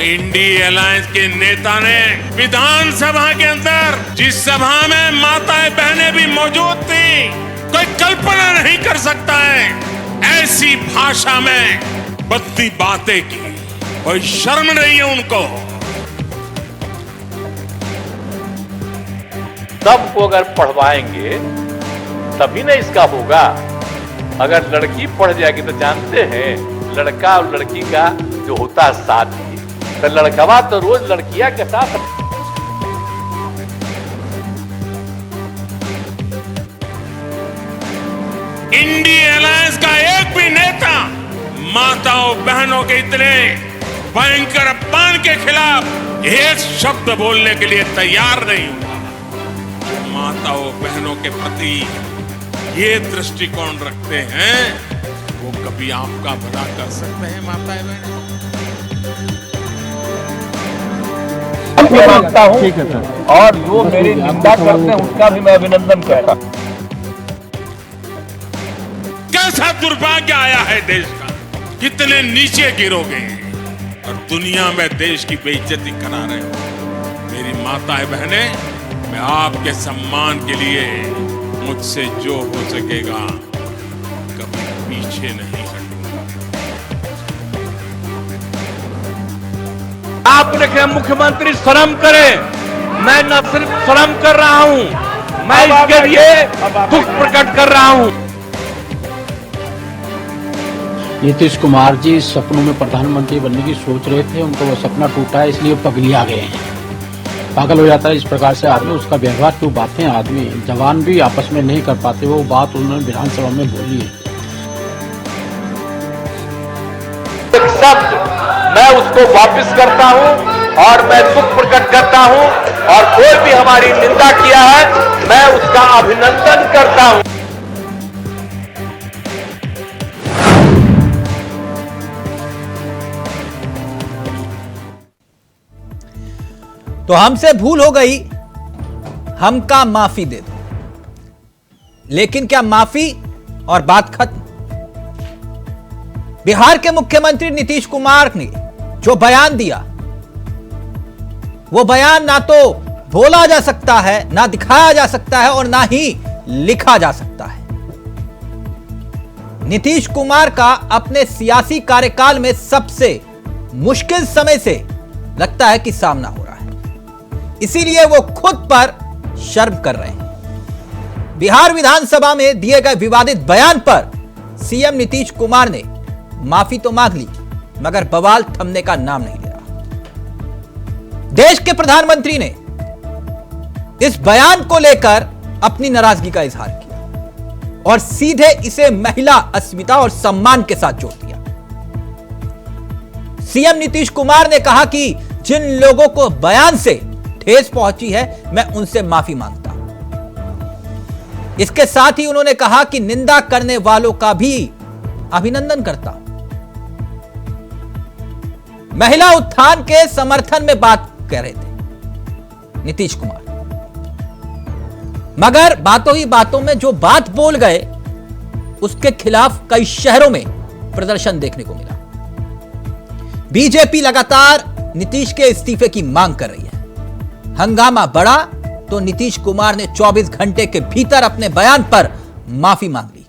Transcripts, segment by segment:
INDI alliance के नेता ने विधानसभा के अंदर, जिस सभा में माताएं बहनें भी मौजूद थी, कोई कल्पना नहीं कर सकता है ऐसी भाषा में बद्दी बातें की। कोई शर्म नहीं है उनको। सबको अगर पढ़वाएंगे तभी ना इसका होगा। अगर लड़की पढ़ जाएगी तो जानते हैं लड़का और लड़की का जो होता है साथ ही, तो लड़कवा तो रोज लड़कियां के साथ। इंडी अलायंस का एक भी नेता माताओं बहनों के इतने भयंकर अपमान के खिलाफ एक शब्द बोलने के लिए तैयार नहीं हुआ। माताओं बहनों के प्रति ये दृष्टिकोण रखते हैं, वो कभी आपका भला कर सकते हैं? माताएं बहनें, मांगता हूं और जो मेरी निंदा करते हैं उसका भी मैं अभिनंदन करता हूं। कैसा दुर्भाग्य आया है देश का, कितने नीचे गिरोगे और दुनिया में देश की बेइज्जती करा रहे हो। मेरी माताएं बहनें, मैं आपके सम्मान के लिए मुझसे जो हो सकेगा कभी पीछे नहीं हटूंगा। आपने कहा मुख्यमंत्री शर्म करे, मैं न सिर्फ शर्म कर रहा हूं, मैं इसके लिए दुख प्रकट कर रहा हूं। नीतीश कुमार जी सपनों में प्रधानमंत्री बनने की सोच रहे थे, उनको वो सपना टूटा है, इसलिए पगलिया गए हैं। पागल हो जाता है इस प्रकार से आदमी, उसका व्यवहार जो बातें आदमी जवान भी आपस में नहीं कर पाते, वो बात उन्होंने विधानसभा में बोली है। एक शब्द मैं उसको वापस करता हूं और मैं दुख प्रकट करता हूं, और कोई भी हमारी निंदा किया है मैं उसका अभिनंदन करता हूं। तो हमसे भूल हो गई, हमका माफी दे दो। लेकिन क्या माफी और बात खत्म? बिहार के मुख्यमंत्री नीतीश कुमार ने जो बयान दिया, वो बयान ना तो बोला जा सकता है, ना दिखाया जा सकता है और ना ही लिखा जा सकता है। नीतीश कुमार का अपने सियासी कार्यकाल में सबसे मुश्किल समय से लगता है कि सामना हो रहा है, इसीलिए वो खुद पर शर्म कर रहे हैं। बिहार विधानसभा में दिए गए विवादित बयान पर सीएम नीतीश कुमार ने माफी तो मांग ली, मगर बवाल थमने का नाम नहीं ले रहा। देश के प्रधानमंत्री ने इस बयान को लेकर अपनी नाराजगी का इजहार किया और सीधे इसे महिला अस्मिता और सम्मान के साथ जोड़ दिया। सीएम नीतीश कुमार ने कहा कि जिन लोगों को बयान से ठेस पहुंची है, मैं उनसे माफी मांगता हूं। इसके साथ ही उन्होंने कहा कि निंदा करने वालों का भी अभिनंदन करता हूं। महिला उत्थान के समर्थन में बात कह रहे थे नीतीश कुमार, मगर बातों ही बातों में जो बात बोल गए उसके खिलाफ कई शहरों में प्रदर्शन देखने को मिला। बीजेपी लगातार नीतीश के इस्तीफे की मांग कर रही है। हंगामा बढ़ा तो नीतीश कुमार ने 24 घंटे के भीतर अपने बयान पर माफी मांग ली।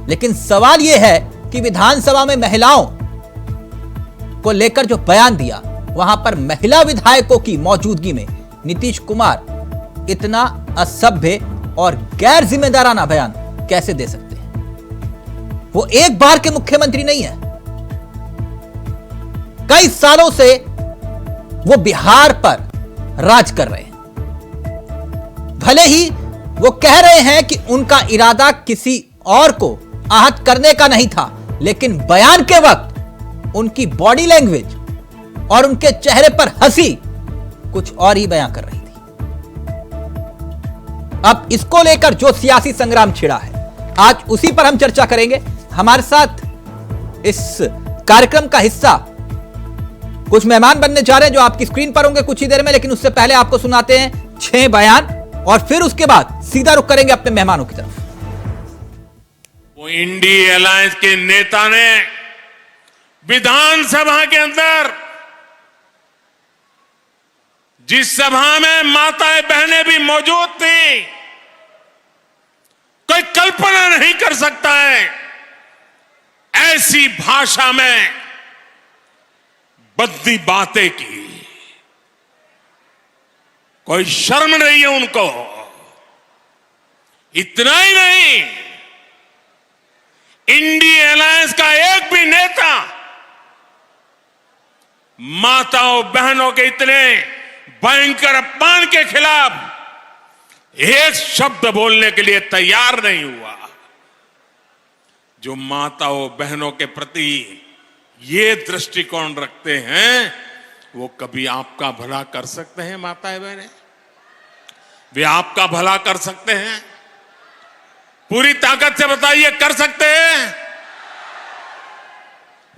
लेकिन सवाल यह है कि विधानसभा में महिलाओं को लेकर जो बयान दिया, वहां पर महिला विधायकों की मौजूदगी में नीतीश कुमार इतना असभ्य और गैर जिम्मेदाराना बयान कैसे दे सकते हैं? वो एक बार के मुख्यमंत्री नहीं है, कई सालों से वो बिहार पर राज कर रहे हैं। भले ही वो कह रहे हैं कि उनका इरादा किसी और को आहत करने का नहीं था, लेकिन बयान के वक्त उनकी बॉडी लैंग्वेज और उनके चेहरे पर हंसी कुछ और ही बयां कर रही थी। अब इसको लेकर जो सियासी संग्राम छिड़ा है, आज उसी पर हम चर्चा करेंगे। हमारे साथ इस कार्यक्रम का हिस्सा कुछ मेहमान बनने जा रहे हैं जो आपकी स्क्रीन पर होंगे कुछ ही देर में, लेकिन उससे पहले आपको सुनाते हैं 6 बयान और फिर उसके बाद सीधा रुख करेंगे अपने मेहमानों की तरफ। वो इंडी अलायंस के नेता ने विधानसभा के अंदर जिस सभा में माताएं बहनें भी मौजूद थी, कोई कल्पना नहीं कर सकता है ऐसी भाषा में बद्दी बातें की। कोई शर्म नहीं है उनको। इतना ही नहीं, इंडिया अलायंस का एक भी नेता माताओं बहनों के इतने भयंकर अपमान के खिलाफ एक शब्द बोलने के लिए तैयार नहीं हुआ। जो माताओं बहनों के प्रति ये दृष्टिकोण रखते हैं, वो कभी आपका भला कर सकते हैं? माताएं बहनें, वे आपका भला कर सकते हैं? पूरी ताकत से बताइए, कर सकते हैं?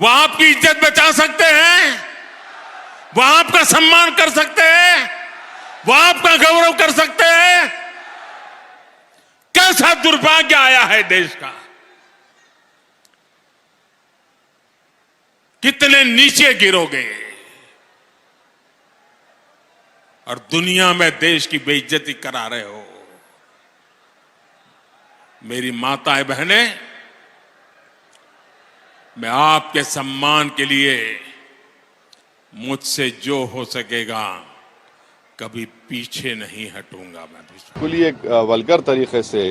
वो आपकी इज्जत बचा सकते हैं? वो आपका सम्मान कर सकते हैं? वो आपका गौरव कर सकते हैं? कैसा दुर्भाग्य आया है देश का। कितने नीचे गिरोगे और दुनिया में देश की बेइज्जती करा रहे हो। मेरी माताएं बहनें, मैं आपके सम्मान के लिए मुझसे जो हो सकेगा कभी पीछे नहीं हटूंगा। मैं बिल्कुल एक वल्गर तरीके से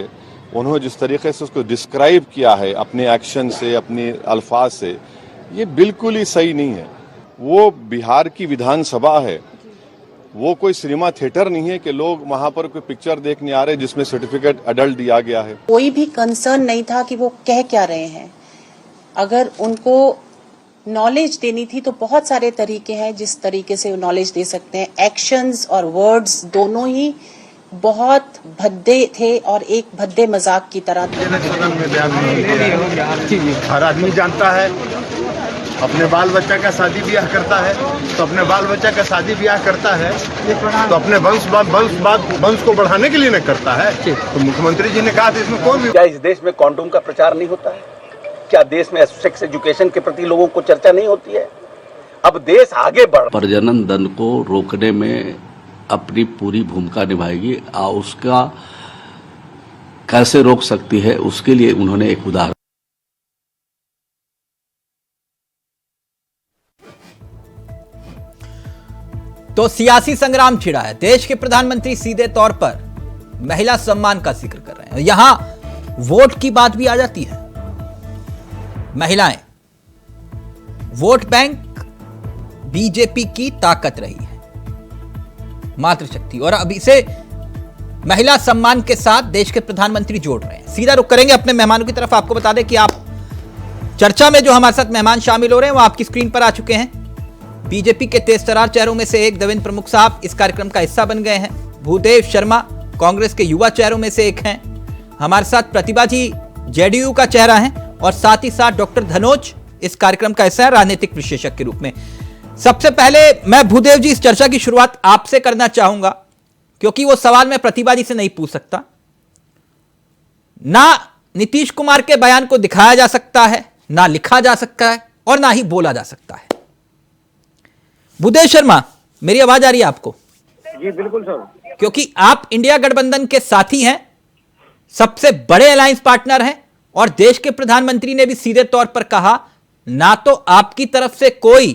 उन्होंने जिस तरीके से उसको डिस्क्राइब किया है अपने एक्शन से, अपने अल्फाज से, ये बिल्कुल ही सही नहीं है। वो बिहार की विधानसभा है, वो कोई सिनेमा थिएटर नहीं है कि लोग वहां पर कोई पिक्चर देखने आ रहे हैं जिसमें सर्टिफिकेट अडल्ट दिया गया है। कोई भी कंसर्न नहीं था कि वो कह क्या रहे हैं। अगर उनको नॉलेज देनी थी तो बहुत सारे तरीके हैं जिस तरीके से नॉलेज दे सकते हैं। एक्शंस और वर्ड्स दोनों ही बहुत भद्दे थे और एक भद्दे मजाक की तरह थे। हर आदमी जानता है, अपने बाल बच्चा का शादी ब्याह करता है तो अपने बाल बच्चा का शादी ब्याह करता है तो अपने वंश को बढ़ाने के लिए न करता है। तो मुख्यमंत्री जी ने कहा था इसमें कोई भी, क्या इस देश में कॉन्डोम का प्रचार नहीं होता है? क्या देश में सेक्स एजुकेशन के प्रति लोगों को चर्चा नहीं होती है? अब देश आगे बढ़ प्रजनन दंड को रोकने में अपनी पूरी भूमिका निभाएगी और उसका कैसे रोक सकती है उसके लिए उन्होंने एक उदाहरण। तो सियासी संग्राम छिड़ा है। देश के प्रधानमंत्री सीधे तौर पर महिला सम्मान का जिक्र कर रहे हैं। यहां वोट की बात भी आ जाती है। महिलाएं वोट बैंक बीजेपी की ताकत रही है, मातृशक्ति, और अब इसे महिला सम्मान के साथ देश के प्रधानमंत्री जोड़ रहे हैं। सीधा रुख करेंगे अपने मेहमानों की तरफ। आपको बता दें कि आप चर्चा में जो हमारे साथ मेहमान शामिल हो रहे हैं वो आपकी स्क्रीन पर आ चुके हैं। बीजेपी के तेजतर्रार चेहरों में से एक देवेंद्र प्रमुख साहब इस कार्यक्रम का हिस्सा बन गए हैं। भूदेव शर्मा कांग्रेस के युवा चेहरों में से एक हैं। हमारे साथ प्रतिभा जी जेडीयू का चेहरा है और साथ ही साथ डॉक्टर धनोज इस कार्यक्रम का हिस्सा है राजनीतिक विशेषज्ञ के रूप में। सबसे पहले मैं भूदेव जी इस चर्चा की शुरुआत आपसे करना चाहूंगा, क्योंकि वो सवाल मैं प्रतिभा जी से नहीं पूछ सकता। ना नीतीश कुमार के बयान को दिखाया जा सकता है, ना लिखा जा सकता है और ना ही बोला जा सकता है। भूदेव शर्मा, मेरी आवाज आ रही है आपको? जी बिल्कुल सर। क्योंकि आप इंडिया गठबंधन के साथी हैं, सबसे बड़े अलायंस पार्टनर हैं, और देश के प्रधानमंत्री ने भी सीधे तौर पर कहा, ना तो आपकी तरफ से कोई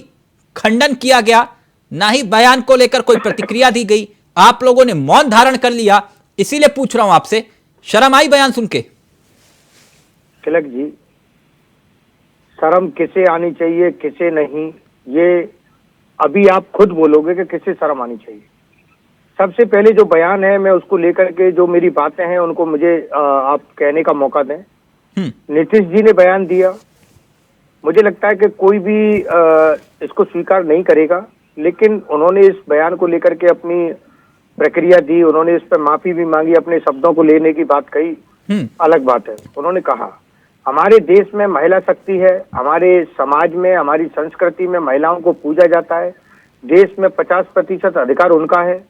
खंडन किया गया, ना ही बयान को लेकर कोई प्रतिक्रिया दी गई। आप लोगों ने मौन धारण कर लिया। इसीलिए पूछ रहा हूं आपसे, शर्म आई बयान सुन के? तिलक जी, शर्म किसे आनी चाहिए किसे नहीं, ये अभी आप खुद बोलोगे कि किसे शर्म आनी चाहिए। सबसे पहले जो बयान है, मैं उसको लेकर के जो मेरी बातें हैं उनको मुझे आप कहने का मौका दें। नीतीश जी ने बयान दिया, मुझे लगता है कि कोई भी इसको स्वीकार नहीं करेगा, लेकिन उन्होंने इस बयान को लेकर के अपनी प्रक्रिया दी, उन्होंने इस पर माफी भी मांगी, अपने शब्दों को लेने की बात कही, अलग बात है। उन्होंने कहा हमारे देश में महिला शक्ति है, हमारे समाज में, हमारी संस्कृति में महिलाओं को पूजा जाता है, देश में 50% अधिकार उनका है,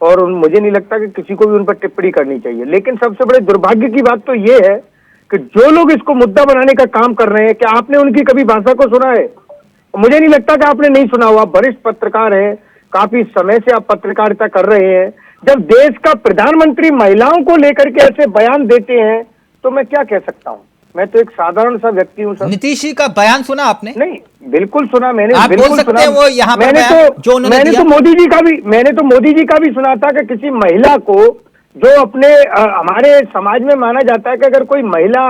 और मुझे नहीं लगता कि किसी को भी उन पर टिप्पणी करनी चाहिए। लेकिन सबसे बड़े दुर्भाग्य की बात तो ये है कि जो लोग इसको मुद्दा बनाने का काम कर रहे हैं, क्या आपने उनकी कभी भाषा को सुना है? मुझे नहीं लगता कि आपने नहीं सुना हुआ। वरिष्ठ पत्रकार हैं, काफी समय से आप पत्रकारिता कर रहे हैं, जब देश का प्रधानमंत्री महिलाओं को लेकर के ऐसे बयान देते हैं तो मैं क्या कह सकता हूँ। मैं तो एक साधारण सा व्यक्ति हूँ सर। नीतीश जी का बयान सुना आपने? नहीं, बिल्कुल सुना मैंने। आप बोल सकते हैं वो यहाँ पर मैंने तो मोदी जी का भी सुना था कि किसी महिला को जो अपने हमारे समाज में माना जाता है कि अगर कोई महिला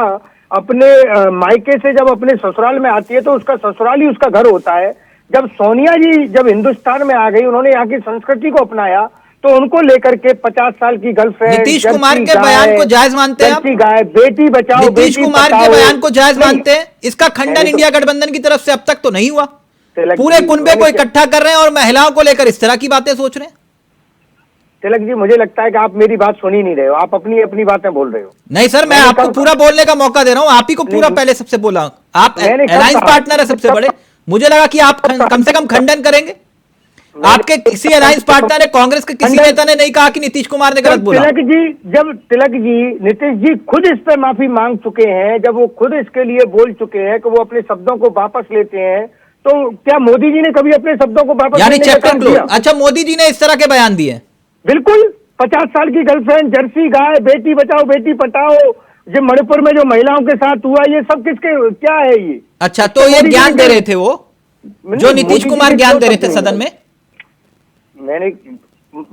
अपने मायके से जब अपने ससुराल में आती है तो उसका ससुराल ही उसका घर होता है। जब सोनिया जी जब हिंदुस्तान में आ गई, उन्होंने यहाँ की संस्कृति को अपनाया, तो उनको लेकर के 50 साल की गर्लफ्रेंड, नीतीश कुमार के बयान को जायज मानते हैं आप? गाय, बेटी बचाओ, नीतीश कुमार के बयान को जायज मानते हैं? इसका खंडन इंडिया गठबंधन की तरफ से अब तक तो नहीं हुआ। पूरे कुनबे को इकट्ठा कर रहे हैं और महिलाओं को लेकर इस तरह की बातें सोच रहे हैं। तिलक जी, मुझे लगता है कि आप मेरी बात सुन ही नहीं रहे हो, आप अपनी अपनी बातें बोल रहे हो। नहीं सर, मैं आपको पूरा बोलने का मौका दे रहा हूं, आप ही को पूरा पहले सबसे बोला। आप अलायंस पार्टनर है सबसे बड़े, मुझे लगा कि आप कम से कम खंडन करेंगे। आपके किसी अलायंस पार्टनर ने, कांग्रेस के किसी नेता ने नहीं कहा कि नीतीश कुमार ने गलत बोला। तिलक जी नीतीश जी खुद इस पे माफी मांग चुके हैं, जब वो खुद इसके लिए बोल चुके हैं कि वो अपने शब्दों को वापस लेते हैं, तो क्या मोदी जी ने कभी अपने शब्दों को वापस यानी चैप्टर क्लोज? अच्छा, मोदी जी ने इस तरह के बयान दिए? बिल्कुल। 50 साल की गर्लफ्रेंड, जर्सी गाय, बेटी बचाओ बेटी पढ़ाओ, जो मणिपुर में जो महिलाओं के साथ हुआ, ये सब किसके क्या है ये? अच्छा, तो ये ज्ञान दे रहे थे वो जो नीतीश कुमार ज्ञान दे रहे थे सदन में?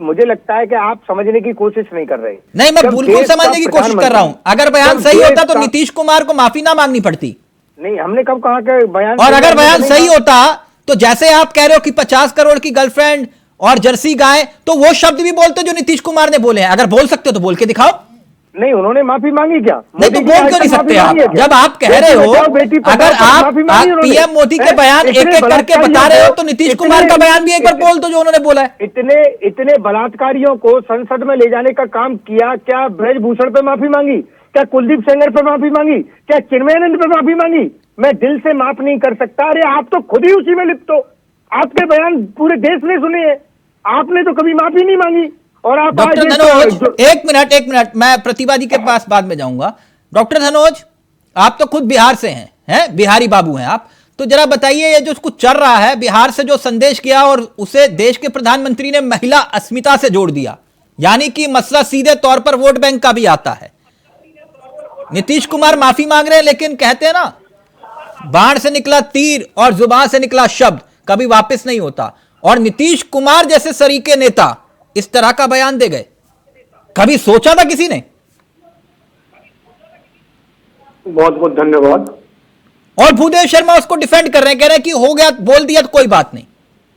मुझे लगता है कि आप समझने की कोशिश नहीं कर रहे। नहीं, मैं बिल्कुल समझने की कोशिश कर रहा हूं। अगर बयान सही होता तो नीतीश कुमार को माफी ना मांगनी पड़ती। नहीं, हमने कब कहा कि बयान, और अगर बयान सही होता तो जैसे आप कह रहे हो कि 50 करोड़ की गर्लफ्रेंड और जर्सी गाय, तो वो शब्द भी बोलते जो नीतीश कुमार ने बोले हैं। अगर बोल सकते हो तो बोल के दिखाओ। नहीं, उन्होंने माफी मांगी क्या? नहीं तो बोल क्यों नहीं सकते आप? जब आप कह रहे हो, अगर आप पीएम मोदी के बयान एक एक करके बता रहे हो तो नीतीश कुमार का बयान भी एक बार बोल दो जो उन्होंने बोला है। इतने बलात्कारियों को संसद में ले जाने का काम किया, क्या ब्रजभूषण पे माफी मांगी? क्या कुलदीप सेंगर पे माफी मांगी? क्या चिन्मयानंद पे माफी मांगी? मैं दिल से माफ नहीं कर सकता। अरे आप तो खुद ही उसी में लिप्त हो, आपके बयान पूरे देश ने सुने हैं, आपने तो कभी माफी नहीं मांगी। और आप डॉक्टर धनोज, एक मिनट, मैं प्रतिवादी के पास बाद में जाऊंगा। डॉक्टर धनोज, आप तो खुद बिहार से हैं, बिहारी बाबू हैं आप, तो जरा बताइए ये जो कुछ चल रहा है, बिहार से जो संदेश किया और उसे देश के प्रधानमंत्री ने महिला अस्मिता से जोड़ दिया, यानी कि मसला सीधे तौर पर वोट बैंक का भी आता है। नीतीश कुमार माफी मांग रहे हैं, लेकिन कहते हैं ना, बाण से निकला तीर और जुबान से निकला शब्द कभी वापस नहीं होता। और नीतीश कुमार जैसे सरीके नेता इस तरह का बयान दे गए, कभी सोचा था किसी ने? बहुत बहुत धन्यवाद। और भूदेव शर्मा उसको डिफेंड कर रहे हैं, कह रहे हैं कि हो गया, बोल दिया तो कोई बात नहीं।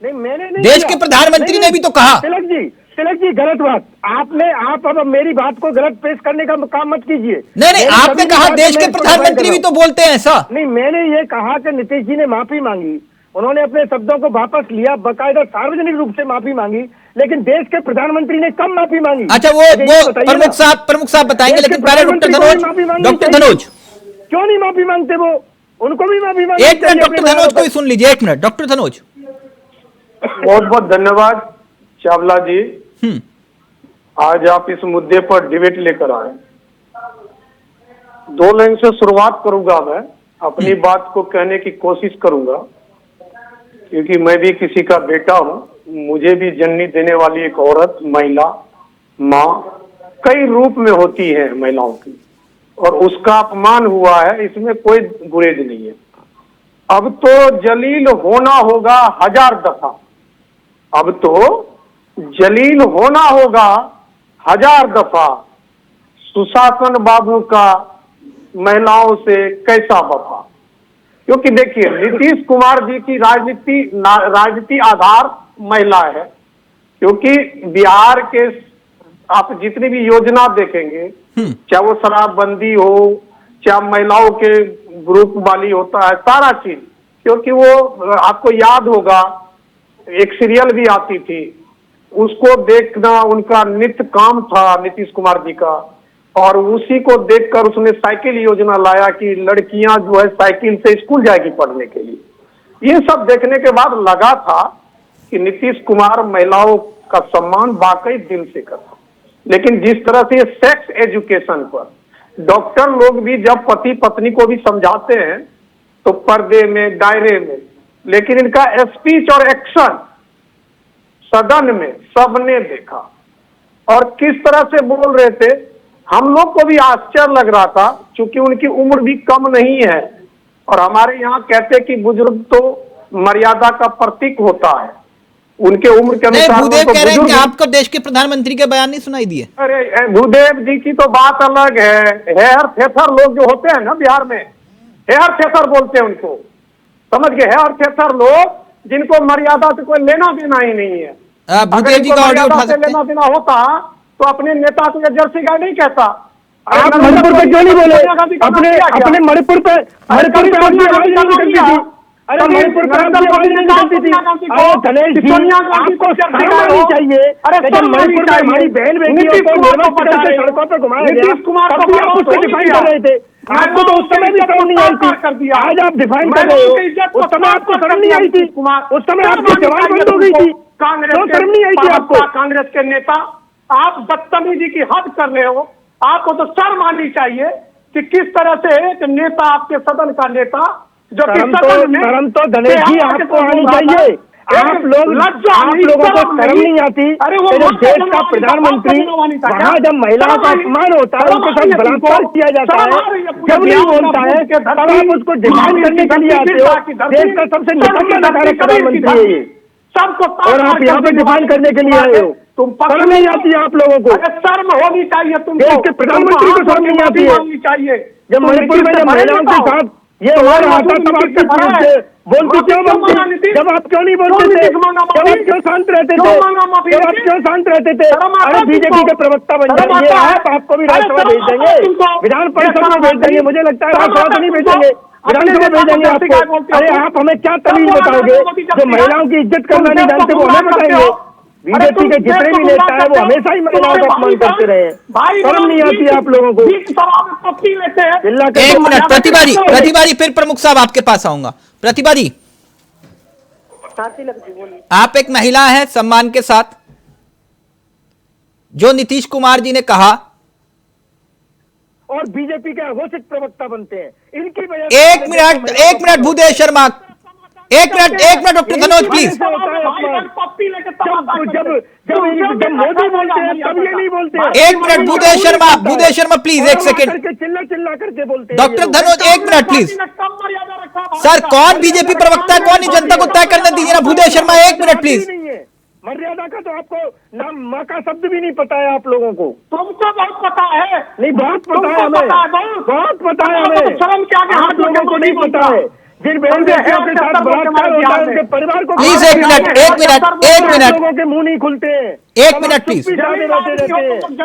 नहीं, मैंने नहीं, देश के प्रधानमंत्री ने भी तो कहा। तिलक जी गलत बात आप अब मेरी बात को गलत पेश करने का काम मत कीजिए। नहीं, आपने कहा देश के प्रधानमंत्री भी तो बोलते हैं ऐसा। नहीं, मैंने ये कहा कि नीतीश जी ने माफी मांगी, उन्होंने अपने शब्दों को वापस लिया, बकायदा सार्वजनिक रूप से माफी मांगी, लेकिन देश के प्रधानमंत्री ने कब माफी मांगी? अच्छा, वो प्रमुख साहब बताएंगे, लेकिन पहले डॉक्टर धनोज क्यों नहीं माफी मांगते? वो उनको भी माफी मांगी। एक मिनट, डॉक्टर धनोज को भी सुन लीजिए। एक मिनट, डॉक्टर धनोज। बहुत बहुत धन्यवाद चावला जी, आज आप इस मुद्दे पर डिबेट लेकर आए। 2 लाइन से शुरुआत करूंगा, मैं अपनी बात को कहने की कोशिश करूंगा, क्योंकि मैं भी किसी का बेटा हूं। मुझे भी जन्नी देने वाली एक औरत, महिला, माँ कई रूप में होती है महिलाओं की, और उसका अपमान हुआ है, इसमें कोई गुरेज नहीं है। अब तो जलील होना होगा 1000 दफा, अब तो जलील होना होगा 1000 दफा। सुशासन बाबू का महिलाओं से कैसा वफा। क्योंकि देखिए, नीतीश कुमार जी की राजनीति आधार महिला है, क्योंकि बिहार के आप जितनी भी योजना देखेंगे, चाहे वो शराबबंदी हो, चाहे महिलाओं के ग्रुप वाली होता है, सारा चीज, क्योंकि वो आपको याद होगा एक सीरियल भी आती थी, उसको देखना उनका नित्य काम था नीतीश कुमार जी का, और उसी को देखकर उसने साइकिल योजना लाया कि लड़कियां जो है साइकिल से स्कूल जाएगी पढ़ने के लिए। ये सब देखने के बाद लगा था कि नीतीश कुमार महिलाओं का सम्मान वाकई दिल से करता। लेकिन जिस तरह से सेक्स एजुकेशन पर डॉक्टर लोग भी जब पति पत्नी को भी समझाते हैं तो पर्दे में, दायरे में, लेकिन इनका स्पीच और एक्शन सदन में सबने देखा और किस तरह से बोल रहे थे। हम लोग को भी आश्चर्य लग रहा था, क्योंकि उनकी उम्र भी कम नहीं है और हमारे यहाँ कहते कि बुजुर्ग तो मर्यादा का प्रतीक होता है, उनके उम्र के अनुसार। भूदेव कह रहे हैं कि आपको देश के प्रधानमंत्री के बयान नहीं सुनाई दिए। अरे भूदेव जी की तो बात अलग है। हेयर थेथर लोग जो होते हैं ना बिहार में, हेयर थेथर बोलते हैं उनको, समझ गए? हेयर थेथर लोग जिनको मर्यादा से कोई लेना देना ही नहीं है। भूदेव जी का ऑडियो उठा सकते हैं? लेना देना होता तो अपने नेता को जर्सी गाय नहीं कहता। आप मणिपुर पे क्यों नहीं बोले? अपने मणिपुर पे आपकी आवाज नहीं निकलती थी। अरे मणिपुर पे आपकी आवाज नहीं निकलती थी। अरे धनेश जी, आपको शर्म आनी चाहिए। लेकिन मणिपुर में हमारी बहन बेटियों को निर्वाचित करके सड़कों पर घुमाया गया, तब भी आप उसको डिफाइन कर रहे थे। आपको तो उस समय भी शर्म नहीं आई थी, आज आप डिफाइन कर रहे हो। उस समय आपको शर्म नहीं आई थी, उस समय आपकी जवान बंद हो गई थी, तो शर्म नहीं आई थी आपको। कांग्रेस के नेता, आप बदतमीजी की हद कर रहे हो। आपको तो शर्म आनी चाहिए कि किस तरह से एक नेता, आपके सदन का नेता, जो कि शर्म तो गणेश जी आपको आनी चाहिए। आप लोगों को शर्म नहीं आती। अरे वो देश का प्रधानमंत्री वहाँ जब महिलाओं का अपमान होता है, उनके साथ बलात्कार किया जाता है, जब नहीं बोलता है तब आप उसको डिफाइन करने के लिए आते हो। देश का सबसे निकम्मा नकारा प्रधानमंत्री है ये, सबको, और आप यहाँ पे डिफाइन करने के लिए आए हो। तुम शर्म नहीं आती आप लोगों को? शर्म होनी चाहिए तुमको। देश के प्रधानमंत्री को शर्म नहीं आती है? जब मणिपुर में जब महिलाओं के साथ ये हो रहा था तब आप क्यों बोलते क्यों बनते? जब आप क्यों नहीं बोलते थे? जब आप क्यों शांत रहते थे? जब आप क्यों शांत रहते थे? अरे बीजेपी के प्रवक्ता बन जाइए आप, आपको भी राज्यसभा भेज देंगे, विधान परिषद में भेज देंगे। मुझे लगता है राज्यसभा तो नहीं भेजेंगे, विधानसभा भेजेंगे आपको। अरे आप हमें क्या तमीज बताओगे? जो महिलाओं की इज्जत करना नहीं जानते वो हमें बताएंगे। बीजेपी के जितने भी नेता है वो हमेशा ही महिलाओं का अपमान करते रहे। शर्म नहीं आती आप लोगों को? एक मिनट, प्रतिभा जी, फिर प्रमुख साहब आपके पास आऊंगा। प्रतिभा जी, आप एक महिला हैं सम्मान के साथ। जो नीतीश कुमार जी ने कहा, और बीजेपी के अघोषित प्रवक्ता बनते हैं इनकी वजह। एक मिनट भूदेव शर्मा, एक मिनट डॉक्टर धनोज प्लीज। जब मोदी बोलते हैं तब ये नहीं बोलते। एक मिनट भूदेव शर्मा प्लीज, एक सेकंड। चिल्ला करके बोलते हैं। डॉक्टर धनोज एक मिनट प्लीज। सर कौन बीजेपी प्रवक्ता है, कौन जनता को तय करने दीजिए ना। भूदेव शर्मा एक मिनट प्लीज। मर्यादा का तो आपको नाम माँ का शब्द भी नहीं पता है आप लोगों को। तुमको बहुत पता है। नहीं, बहुत पता है हमें, बहुत पता है हमें। शर्म क्या है? आप लोगों को नहीं पता है। जिन बहन बेटियों के साथ बलात्कार होता है उनके परिवार को प्लीज एक मिनट लोगों के मुंह नहीं खुलते हैं। एक मिनट प्लीज।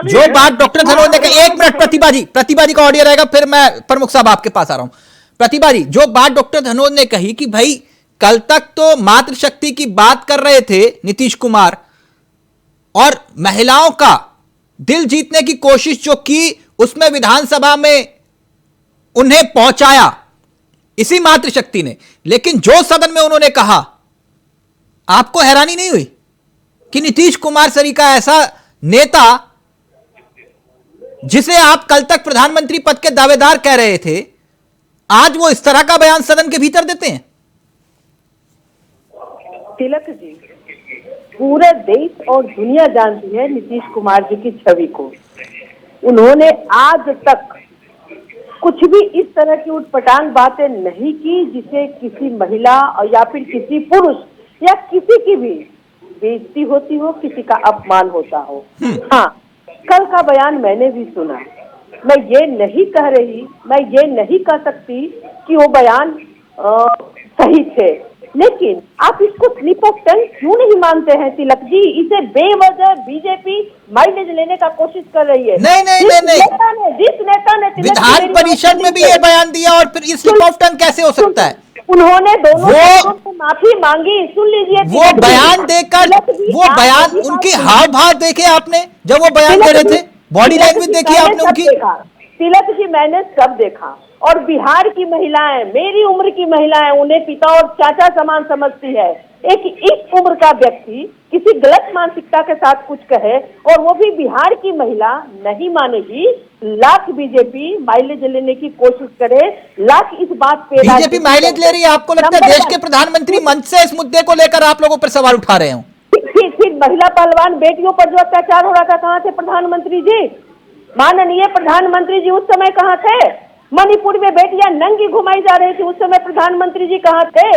जो बात डॉक्टर धनोज ने कही, एक मिनट प्रतिभा जी का ऑडियो रहेगा, फिर मैं प्रमुख साहब आपके पास आ रहा हूं। प्रतिभा जी, जो बात डॉक्टर धनोज ने कही कि भाई कल तक तो मातृशक्ति की बात कर रहे थे नीतीश कुमार, और महिलाओं का दिल जीतने की कोशिश जो की उसमें विधानसभा में उन्हें पहुंचाया इसी मातृशक्ति ने, लेकिन जो सदन में उन्होंने कहा, आपको हैरानी नहीं हुई कि नीतीश कुमार सरी का ऐसा नेता, जिसे आप कल तक प्रधानमंत्री पद के दावेदार कह रहे थे, आज वो इस तरह का बयान सदन के भीतर देते हैं? तिलक जी, पूरे देश और दुनिया जानती है नीतीश कुमार जी की छवि को। उन्होंने आज तक कुछ भी इस तरह की उटपटांग बातें नहीं की जिसे किसी महिला या फिर किसी पुरुष या किसी की भी बेइज्जती होती हो, किसी का अपमान होता हो। हाँ, कल का बयान मैंने भी सुना। मैं ये नहीं कह रही, मैं ये नहीं कह सकती कि वो बयान सही थे, लेकिन आप इसको स्लिप ऑफ टंग क्यों नहीं मानते हैं तिलक जी? इसे बेवजह बीजेपी माइलेज लेने का कोशिश कर रही है। नहीं। जिस नेता ने विधान परिषद में भी ये बयान दिया और फिर इस स्लिप ऑफ टंग कैसे हो सकता है? उन्होंने दोनों से माफी मांगी। सुन लीजिए, वो बयान देकर, वो बयान, उनके हाव भाव देखे आपने जब वो बयान दे रहे थे? बॉडी लैंग्वेज देखी आपने उनकी? तिलक जी, मैंने सब देखा। और बिहार की महिलाएं, मेरी उम्र की महिलाएं, उन्हें पिता और चाचा समान समझती है। एक इस उम्र का व्यक्ति किसी गलत मानसिकता के साथ कुछ कहे और वो भी बिहार की महिला नहीं मानेगी। लाख बीजेपी माइलेज लेने की कोशिश करे, लाख इस बात पे बीजेपी माइलेज ले रही है। आपको लगता है देश के प्रधानमंत्री मंच से इस मुद्दे को लेकर आप लोगों पर सवाल उठा रहे हो? फिर महिला पहलवान बेटियों पर जो अत्याचार हो रहा था, कहाँ थे प्रधानमंत्री जी? माननीय प्रधानमंत्री जी उस समय कहाँ थे? मणिपुर में बेटियां नंगी घुमाई जा रही थी, उस समय प्रधानमंत्री जी कहाँ थे?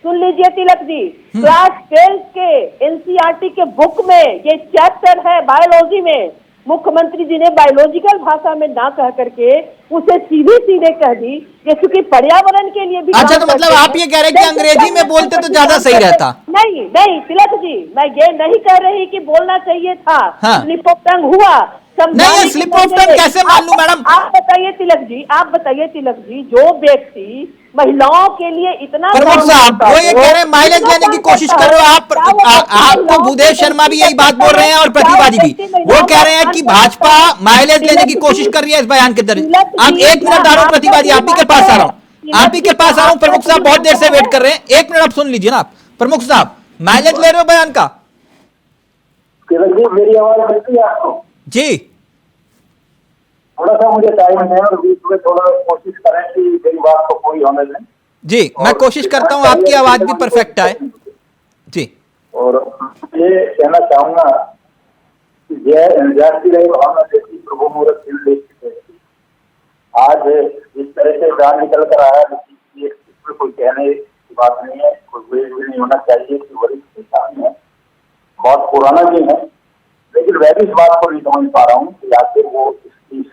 सुन लीजिए तिलक जी, क्लास 12 के एनसीईआरटी के बुक में ये चैप्टर है बायोलॉजी में, मुख्यमंत्री जी ने बायोलॉजिकल भाषा में ना कह करके उसे सीधे सीधे कह दी कि चूंकि पर्यावरण के लिए भी। अच्छा, तो मतलब आप ये कह रहे हैं कि अंग्रेजी में बोलते तो ज्यादा सही रहता? नहीं नहीं तिलक जी, मैं ये नहीं कह रही कि बोलना चाहिए था। हाँ। स्लिप ऑफ टंग हुआ, नहीं, स्लिप ऑफ टंग कैसे मान लूं मैडम? आप बताइए तिलक जी, जो व्यक्ति महिलाओं के लिए इतना प्रमुख साहब वो ये कह रहे हैं माइलेज लेने की कोशिश कर रहे हो आप, आपको भूदेव शर्मा भी यही बात बोल रहे हैं और प्रतिभा जी भी वो कह रहे हैं कि भाजपा माइलेज लेने की कोशिश कर रही है इस बयान के जरिए। अब 1 मिनट आ रहा हूं प्रतिभा जी, आप ही के पास आ रहा हूं, प्रमुख साहब बहुत देर से वेट कर रहे हैं, 1 मिनट आप सुन लीजिए ना। प्रमुख साहब माइलेज ले रहे हो बयान का? मेरी आवाज मिलती है आपको? जी थोड़ा सा मुझे टाइम है और बीच में थोड़ा कोशिश करें कि मेरी बात को कोई होने दें। जी मैं कोशिश करता हूं आपकी आवाज भी परफेक्ट आए जी। और ये कहना चाहूंगा कि जाती रही भावना जैसी प्रभु मुहूर्त आज इस तरह से जान निकल कर आया, इसमें कोई कहने की बात नहीं है, कोई वेट भी नहीं होना चाहिए कि वरिष्ठ नेता है, बहुत पुराना भी है, लेकिन वह भी इस बात को नहीं समझ पा रहा हूँ कि आखिर वो इस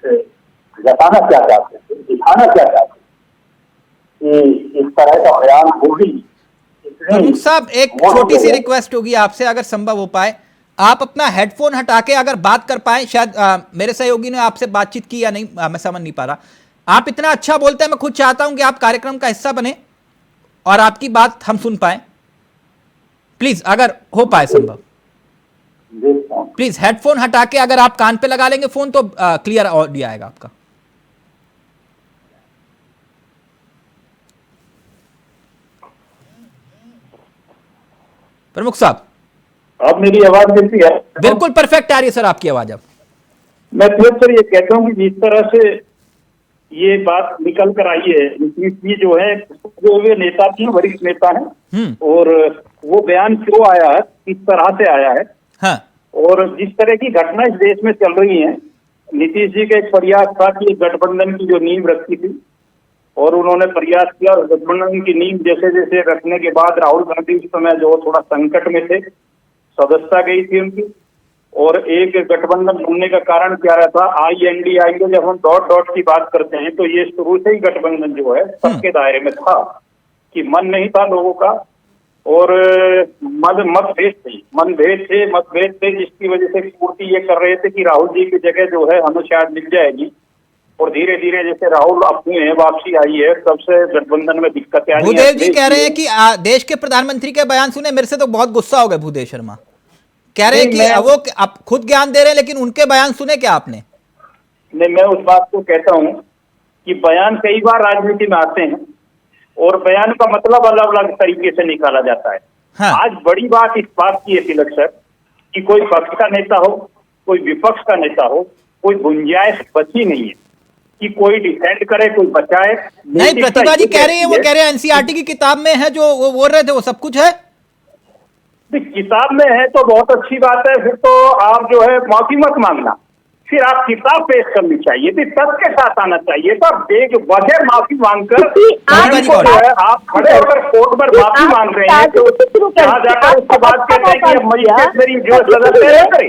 जताना क्या चाहते थे, दिखाना क्या चाहते कि इस तरह का बयान होगी। प्रमुख साहब एक छोटी सी रिक्वेस्ट होगी आपसे, अगर संभव हो पाए आप अपना हेडफोन हटा के अगर बात कर पाए, शायद मेरे सहयोगी ने आपसे बातचीत की या नहीं मैं समझ नहीं पा रहा। आप इतना अच्छा बोलते हैं, मैं खुद चाहता हूं कि आप कार्यक्रम का हिस्सा बने और आपकी बात हम सुन पाए, प्लीज अगर हो पाए संभव, प्लीज हेडफोन हटा के अगर आप कान पे लगा लेंगे फोन तो क्लियर ऑडियो आएगा आपका। प्रमुख साहब अब मेरी आवाज मिलती है? बिल्कुल परफेक्ट आ रही है सर आपकी आवाज। अब मैं फिर सर ये कहता हूँ कि जिस तरह से ये बात निकल कर आई है, नीतीश जी जो है जो वे नेता थी, वरिष्ठ नेता है, और वो बयान क्यों आया है, किस तरह से आया है, हाँ। और जिस तरह की घटना इस देश में चल रही है, नीतीश जी का एक प्रयास था कि गठबंधन की जो नींव रखी थी और उन्होंने प्रयास किया, और गठबंधन की नींव जैसे जैसे रखने के बाद राहुल गांधी उस समय जो थोड़ा संकट में थे, सदस्यता गई थी उनकी, और एक गठबंधन बनने का कारण क्या रहता, INDI को जब हम डॉट डॉट की बात करते हैं तो ये शुरू से ही गठबंधन जो है सबके दायरे में था, कि मन नहीं था लोगों का, और मतभेद थे जिसकी वजह से पूर्ति ये कर रहे थे कि राहुल जी की जगह जो है हमें शायद मिल जाएगी, और धीरे धीरे जैसे राहुल अपने हैं वापसी आई है, तब से गठबंधन में दिक्कतें आई। भूदेव जी कह रहे हैं कि देश के प्रधानमंत्री के बयान सुने मेरे से तो बहुत गुस्सा हो गया। भूदेव शर्मा कह रहे हैं कि वो आप खुद ज्ञान दे रहे हैं लेकिन उनके बयान सुने क्या आपने? नहीं, मैं उस बात को कहता हूँ कि बयान कई बार राजनीति में आते हैं और बयान का मतलब अलग अलग तरीके से निकाला जाता है। हाँ। आज बड़ी बात इस बात की है तिलक सर कि कोई पक्ष का नेता हो, कोई विपक्ष का नेता हो, कोई गुंजाइश बची नहीं है कि कोई डिफेंड करे, कोई बचाए। नहीं, प्रतिभा जी कह रही है, वो कह रहे हैं एनसीईआरटी की किताब में है जो वो बोल रहे थे वो सब कुछ है। किताब में है तो बहुत अच्छी बात है, फिर तो आप जो है माफी मत मांगना, फिर आप किताब पेश करनी चाहिए थी, तर्क के साथ आना चाहिए था। वजह माफी मांगकर आप खड़े होकर कोर्ट पर माफी मांग रहे हैं, तो कहा जाकर उसके बाद कहते हैं कि मजिस्ट्रेट मेरी जो सदस्य करे,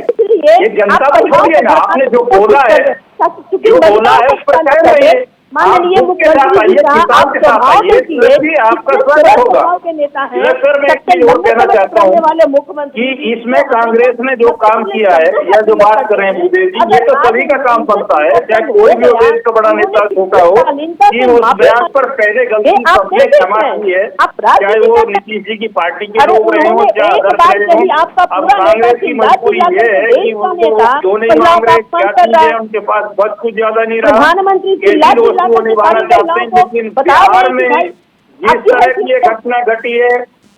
ये जनता को छोड़िए ना, आपने जो बोला है उस पर कायम रहिए। माननीय मुख्यमंत्री किताब के साथ आइए, भी आपका स्वागत होगा। सर मैं एक चीज और कहना चाहता हूँ कि इसमें कांग्रेस ने जो काम किया है या जो बात कर रहे हैं भूदेव जी, ये तो सभी का काम बनता है, चाहे कोई भी देश का बड़ा नेता छोटा हो, कि उस बयान पर पहले गलती सबने क्षमा की है, चाहे वो नीतीश जी की पार्टी के लोग रहे हो चाहे अदर रहे हो। अब कांग्रेस की मजबूरी ये है कि उनको दोनों ही मांग रहे, क्या चीजें उनके पास बस कुछ ज्यादा नहीं रहा, प्रधानमंत्री निभाना चाहते हैं, लेकिन बिहार में जिस तरह की ये घटना घटी है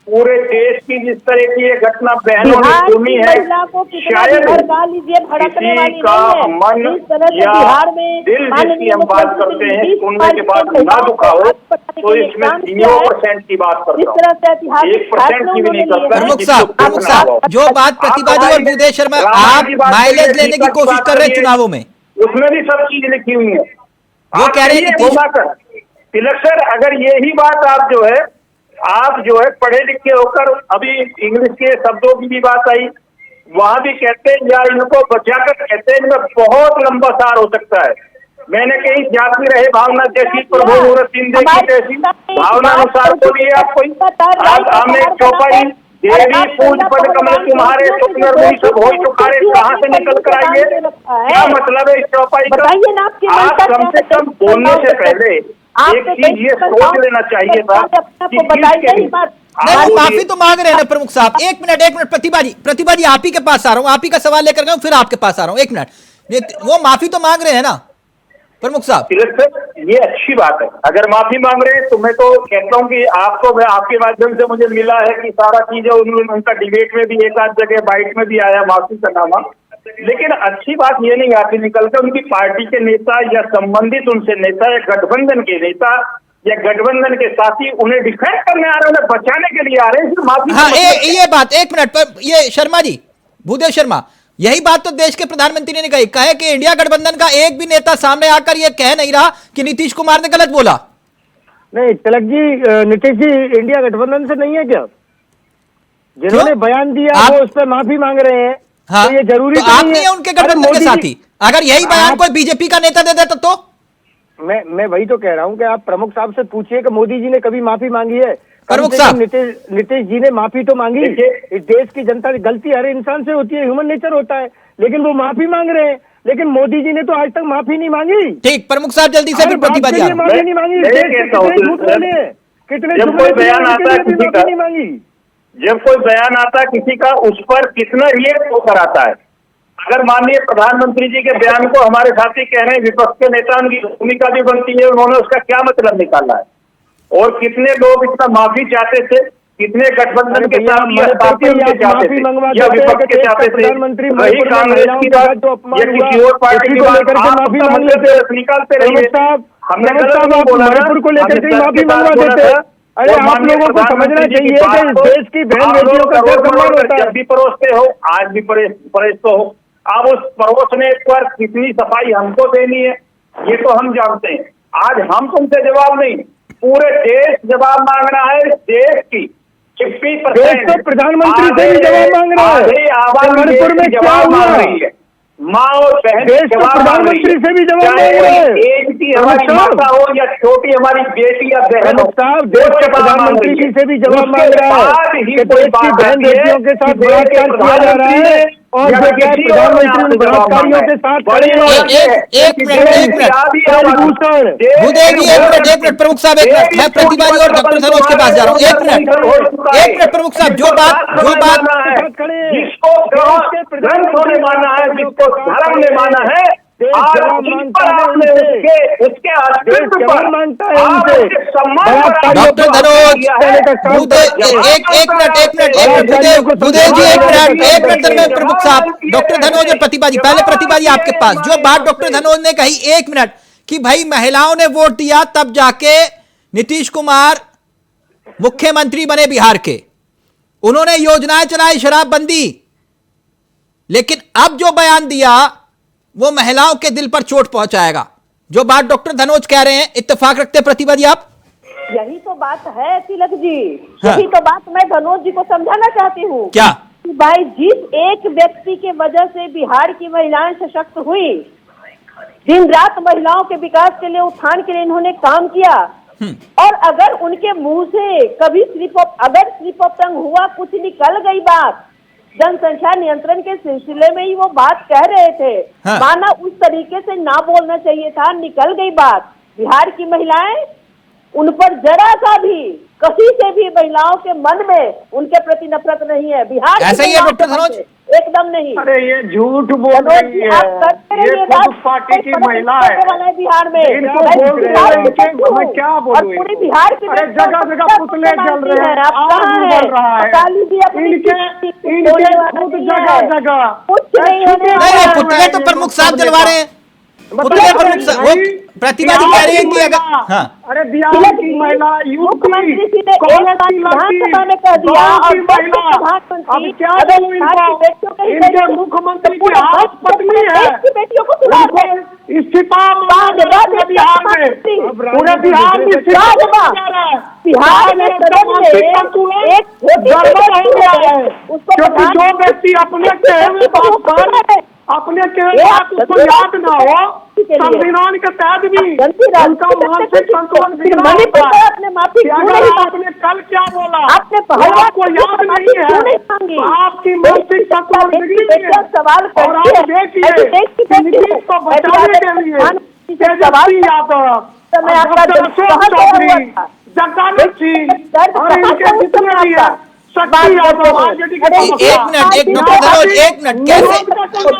पूरे देश की जिस तरह की ये घटना बहनों ने सुनी है, शायद किसी का मन या दिल जिसकी हम बात करते हैं सुनने के बाद ना दुखा हो, तो इसमें 0% की बात करता हूँ, 1% की भी नहीं करता। प्रमुख साहब, जो बात प्रतिभागी और भूदेव शर्मा आप माइलेज लेने की कोशिश कर रहे हैं चुनावों में, उसमें भी सब चीज लिखी हुई है। वो कह रहे हैं तिलक सर, अगर यही बात आप जो है पढ़े लिखे होकर, अभी इंग्लिश के शब्दों की भी बात आई, वहां भी कहते हैं या इनको बचाकर कहते हैं, इनमें बहुत लंबा सार हो सकता है। मैंने कहीं जाती रहे भावना जैसी प्रभु मुहूर्त सिंधे की जैसी भावना अनुसार बोलिए आप कोई हमने चौपाई देवी पूज पद कमल तुम्हारे सुंदर सब हो चुका है, कहाँ से निकल कर आइए? क्या मतलब है इस चौपाई का? आप कम से कम बोलने से पहले एक चीज ये सोच लेना चाहिए था कि माफी तो मांग रहे हैं ना प्रमुख साहब। एक मिनट प्रतिभाजी आप ही के पास आ रहा हूँ, आप ही का सवाल लेकर गया फिर आपके पास आ रहा हूँ। एक मिनट, वो माफी तो मांग रहे हैं ना प्रमुख साहब? तिलक सर, ये अच्छी बात है अगर माफी मांग रहे हैं, तो मैं तो कहता हूँ कि आपको आपके माध्यम से मुझे मिला है कि सारा चीजें उनका डिबेट में भी एक आध जगह बाइट में भी आया माफी का नामा, लेकिन अच्छी बात ये नहीं आती निकल कर उनकी पार्टी के नेता या संबंधित उनसे नेता या गठबंधन के नेता या गठबंधन के साथी उन्हें डिफेंड करने आ रहे हैं, उन्हें बचाने के लिए आ रहे हैं, माफी। हाँ, ये बात एक मिनट पर, ये शर्मा जी, भूदेव शर्मा, यही बात तो देश के प्रधानमंत्री ने कही कि इंडिया गठबंधन का एक भी नेता सामने आकर ये कह नहीं रहा कि नीतीश कुमार ने गलत बोला। नहीं तिलक जी, नीतीश जी इंडिया गठबंधन से नहीं है क्या? जिन्होंने बयान दिया वो उस पर माफी मांग रहे हैं। हाँ, तो ये जरूरी तो आप नहीं है उनके गठबंधन के साथी? अगर यही बयान कोई बीजेपी का नेता दे देता तो? मैं वही तो कह रहा हूँ कि आप प्रमुख साहब से पूछिए कि मोदी जी ने कभी माफी मांगी है? प्रमुख साहब, नीतीश जी ने माफी तो मांगी। इस देश की जनता की गलती हर इंसान से होती है, ह्यूमन नेचर होता है, लेकिन वो माफी मांग रहे हैं। लेकिन मोदी जी ने तो आज तक माफी नहीं मांगी। ठीक, प्रमुख साहब जल्दी से फिर प्रतिभागी माफी नहीं मांगी। कितने जब कोई बयान आता है किसी का, नहीं मांगी, जब कोई बयान आता है किसी का, उस पर कितना रिएक्ट होकर आता है। अगर माननीय प्रधानमंत्री जी के बयान को हमारे साथी कह रहे हैं विपक्ष के नेता, उनकी भूमिका भी बनती है, उन्होंने उसका क्या मतलब निकाला है, और कितने लोग इसका माफी चाहते थे, कितने गठबंधन के साथ चाहते थे या विपक्ष के चाहते थे, वही कांग्रेस की बात या किसी और पार्टी की बात निकालते रहिए। हमने गलत नहीं बोला, मणिपुर को लेकर के माफी मंगवा देते। अरे आप लोगों को समझना चाहिए कि इस देश की बहन बेटियों का सम्मान होता है। जब भी परोसते हो, आज भी परोसते हो, अब उस परोसने पर कितनी सफाई हमको देनी है ये तो हम जानते हैं। आज हम तुमसे जवाब नहीं, पूरे देश जवाब मांग रहा है। देश की 50% तो प्रधानमंत्री से भी जवाब मांग रहा है। मणिपुर में क्या हुआ? माँ और बहन प्रधानमंत्री से भी जवाब मांग रहे हैं। एक की हमारी माता हो या छोटी हमारी बेटी या बहन हो, साहब देश के प्रधानमंत्री जी से भी जवाब मांग रहा है कि देश की बहन बेटियों के साथ बलात्कार किया जा रहा है और जो क्या प्रधानमंत्री बलात्कारियों के साथ खड़े एक मिनट प्रमुख साहब, एक मिनट, मैं प्रतिभागी और डॉक्टर सरोज के पास जा रहा हूँ। एक मिनट प्रमुख साहब, जो बात जिसको ग्रंथों ने माना है, जिसको धर्म ने माना है, आज आपने उसके अस्तित्व पर डॉक्टर धनोज, एक मिनट भूदेव जी, एक मिनट प्रमुख साहब, डॉक्टर धनोज और प्रतिभागी, पहले प्रतिभागी आपके पास। जो बात डॉक्टर धनोज ने कही, एक मिनट, कि भाई महिलाओं ने वोट दिया तब जाके नीतीश कुमार मुख्यमंत्री बने बिहार के, उन्होंने योजनाएं चलाई, शराबबंदी, लेकिन अब जो बयान दिया वो महिलाओं के दिल पर चोट पहुंचाएगा। जो बात डॉक्टर धनोज कह रहे हैं, इत्तेफाक रखते प्रतिभागी आप? यही तो बात है तिलक जी, यही तो बात मैं धनोज जी को समझाना चाहती हूँ। क्या? कि भाई जिस एक व्यक्ति के वजह से बिहार की महिलाएं सशक्त हुई, दिन रात महिलाओं के विकास के लिए, उत्थान के लिए इन्होंने काम किया, और अगर उनके मुंह से कभी स्लिप ऑफ टंग हुआ, कुछ निकल गई बात, जनसंख्या नियंत्रण के सिलसिले में ही वो बात कह रहे थे, माना उस तरीके से ना बोलना चाहिए था, निकल गई बात। बिहार की महिलाएं, उन पर जरा सा भी, कहीं से भी महिलाओं के मन में उनके प्रति नफरत नहीं है। बिहार ऐसा ही है डॉक्टर धनोज, एकदम नहीं। अरे ये झूठ बोल रही है, आप करते ये रहिए खुद बात, पार्टी की कोई महिला फर्क है। नहीं पड़ने वाला है बिहार में। इनको मैं बोल रहे बिहार हैं की इनके, व्यक्ति हूँ, मैं क्या और बोलूं पूरी इनको? बिहार की अरे व्यक्ति जगह जगह सब पुतले जल मानती रहे हैं, आप आग कहाँ उगल रहा है? है। काली जी अपनी इनके बोलने वाला खुद नहीं जगह है। जगह कुछ नहीं होने नहीं वाला नहीं, है। पुतले तो प्रमुख साहब जलवा रहे हैं, पुतले प्रमुख साहब, वो प्रतिभा जी कह रही है कि अगर हाँ अरे बिहार की महिला, मुख्यमंत्री जी ने एक बात विधानसभा में कह दिया और प्रधानमंत्री क्या अगर बोलूं बिहार की बेटियों के हित इनके में मुख्यमंत्री तो की हाथ पतली है, देश की बेटियों को सुधार उनको दे। इस्तीफा पूरे बिहार में, पूरे बिहार में इस्तीफा जा रहा है। बिहार में सदन में एक छोटी क्योंकि जो व्यक्ति अपने कहे हुए बात अपने कहे बात उसको याद ना हो, संविधान के तहत भी उनका मानसिक संतुलन बिगड़ा होता है। अपने माफी कि अगर आपने कल क्या बोला आपने आपको याद नहीं है, तो आपकी मानसिक संतुलन बिगड़ी है। सवाल और आप देखिए नीतीश को बचाने के लिए तेजस्वी यादव, मैं आपका अशोक चौधरी, जगदानंद सिंह और इनके जितने भी है शक्ति यादव, आरजेडी के एक मिनट, डॉक्टर धनोज, एक मिनट, कैसे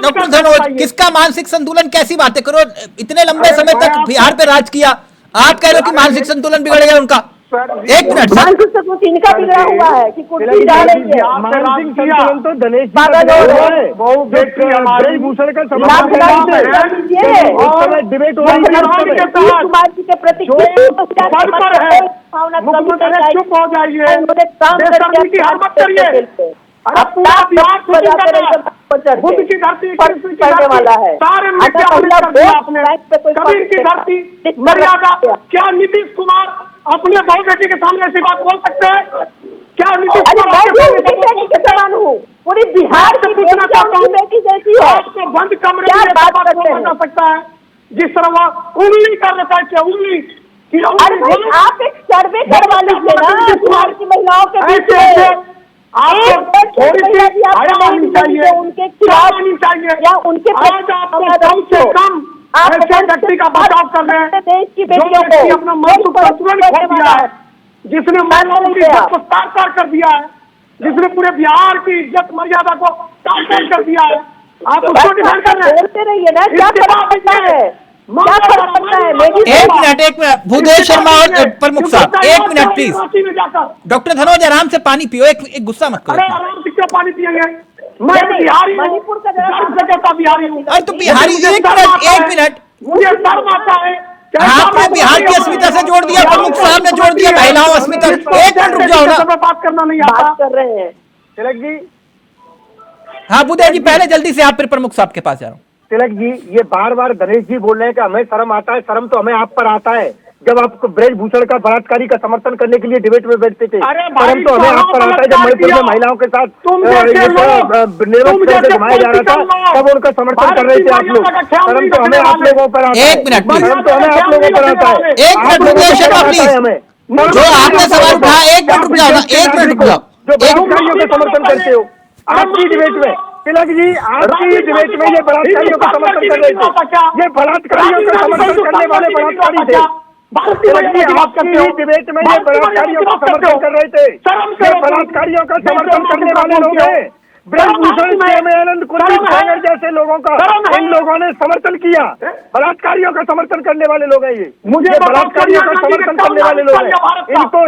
डॉक्टर धनोज किसका मानसिक संतुलन, कैसी बातें करो, इतने लंबे समय तक बिहार पे राज किया, आप कह रहे हो कि मानसिक संतुलन बिगड़ गया उनका? एक मिनट सर, मानसिक संतुलन इनका बिगड़ा हुआ है कि कुर्सी जा रही है। मानसिक संतुलन तो दिनेश पागल हो रहे हैं। ब्रजभूषण का डिबेट हो रही है कुमार जी के प्रति मुख्यमंत्री चुप हो जाइए, बेशर्मी की हरकत करिए। अरे पूरा बिहार बुद्ध की धरती, कृष्ण की धरती, सारे आपने कबीर की धरती, मर्यादा। क्या नीतीश कुमार अपने बहू बेटी के सामने ऐसी बात बोल सकते हैं? क्या नीतीश कुमार के समान हूँ? पूरी बिहार की पूछना चाहता हूँ, बेटी जैसी है। आपको बंद कमरे में बात बोला जा सकता है जिस तरह वो उंगली कर देता है? क्या उंगली? अरे भाई आप एक सर्वे करवा लीजिए ना बिहार की महिलाओं के बीच में। आपको थोड़ी सी हया होनी चाहिए, उनके खिलाफ होनी चाहिए। या उनके आज आपको कम से कम ऐसे व्यक्ति का बचाव कर रहे हैं देश की जो बेटियों व्यक्ति को अपना मानसिक संतुलन खो दिया है, जिसने महिलाओं की इज्जत को तार-तार कर दिया है, जिसने पूरे बिहार की इज्जत मर्यादा को तार-तार कर दिया है। आप उसको डिफेंड कर रहे हैं। बोलते रहिए ना, क्या फर्क पड़ता है? क्या फर्क पड़ता है? एक मिनट, भूदेव शर्मा और प्रमुख साहब, एक मिनट प्लीज। डॉक्टर धनोज आराम से पानी पियो, एक गुस्सा मत अरे करो। आराम से क्यों पानी पिएंगे? मैं बिहारी हूँ, मणिपुर का जगह का बिहारी हूँ। अरे तो बिहारी, एक मिनट, मुझे शर्म आता है। आपने बिहार की अस्मिता से जोड़ दिया, प्रमुख साहब ने जोड़ दिया महिलाओं अस्मिता। एक मिनट रुक जाओ ना, बात करना नहीं आता। बात कर रहे हैं तिलक जी, हाँ भूदेव जी पहले जल्दी से आप, फिर प्रमुख साहब के पास जा रहा हूँ। तिलक जी, ये बार बार गणेश जी बोल रहे हैं कि हमें शर्म आता है। शर्म तो हमें आप पर आता है जब आप ब्रजभूषण का बलात्कारी का समर्थन करने के लिए डिबेट में बैठते थे। शर्म तो हमें आप पर आता है जब मणिपुर में महिलाओं के साथ निर्वस्त्र करके घुमाया जा रहा था, तब उनका समर्थन कर रहे थे आप लोग। शर्म तो हमें आप लोगों पर आता है। एक मिनट प्लीज, शर्म तो हमें आप लोगों पर आता है। एक मिनट भूदेव शर्मा प्लीज, जो आपने सवाल उठाया, एक मिनट रुक जाओ ना, एक मिनट रुक जाओ। जो बलात्कारियों का समर्थन करते हो आपकी डिबेट में, तिलक जी आपकी डिबेट में ये बलात्कारियों का समर्थन कर रहे थे, ये बलात्कारियों का समर्थन करने वाले बलात्कारी थे। तिलक जी आपकी डिबेट में ये बलात्कारियों का समर्थन कर रहे थे, ये बलात्कारियों का समर्थन करने वाले लोग हैं। ब्रजभूषण आनंद कुलदीप सेंगर जैसे लोगों का इन लोगों ने समर्थन किया। बलात्कारियों का समर्थन करने वाले लोग हैं ये, मुझे बलात्कारियों का समर्थन करने वाले लोग हैं।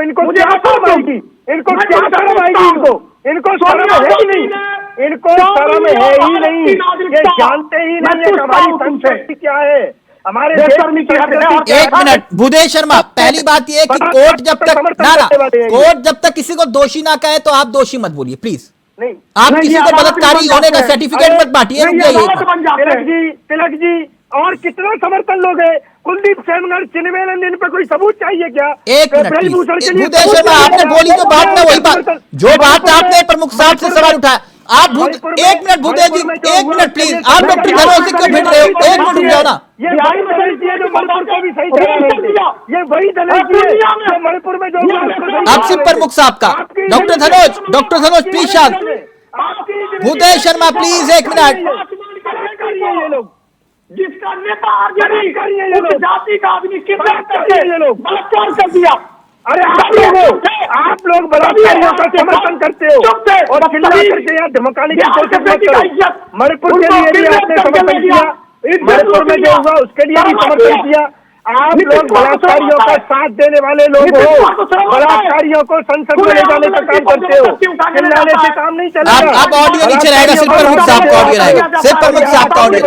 इनको क्या शर्म आएगी? इनको क्या शर्म आएगी? इनको शर्म है ही नहीं, इनको शर्म है ही नहीं। ये जानते ही नहीं है हमारी संस्कृति क्या है, हमारे देश की संस्कृति। एक मिनट भूदेव शर्मा, पहली बात यह है कि कोर्ट जब तक कोर्ट जब तक किसी को दोषी ना कहे तो आप दोषी मत बोलिए प्लीज। नहीं, आप किसी को बलात्कारी होने का सर्टिफिकेट मत बांटिए। तिलक जी और कितना समर्थन लोग है? कुलदीप सेंगर, चिन्मयानंद, इन पे कोई सबूत चाहिए क्या? एक मिनट भूदेव शर्मा, आपने बोली तो बात में वही बात, जो बात आपने प्रमुख साहब से सवाल उठाया। आप एक मिनट भूदेव जी, एक मिनट प्लीज, आप डॉक्टर धनोज से क्यों भिड़ रहे हो? एक मिनट रुक जाओ ना। ये वही दलित है जो मणिपुर को भी सही ठहरा रहे थे, ये वही दलित है जो मणिपुर में जो अब सिर्फ प्रमुख साहब का। डॉक्टर धनोज प्लीज शांत। भूदेव शर्मा प्लीज एक मिनट। ये लोग जिसका नेता आरजेडी उस जाति का आदमी किडनैप करके बलात्कार कर दिया। अरे आप लोग बलात्कारियों का समर्थन करते हो और चिल्ला करके यहाँ धमकाने की कोशिश मत करो। मणिपुर के लिए भी आपने समर्थन किया, मणिपुर में जो हुआ उसके लिए भी समर्थन किया। आप लोग बलात्कारियों का साथ देने वाले लोग हो, बलात्कारियों को संसद में ले जाने का काम करते हो, चिल्लाने से काम नहीं चलेगा। अब ऑडियो नीचे रहेगा, सिर्फ प्रमुख साहब का ऑडियो रहेगा, सिर्फ प्रमुख साहब का ऑडियो।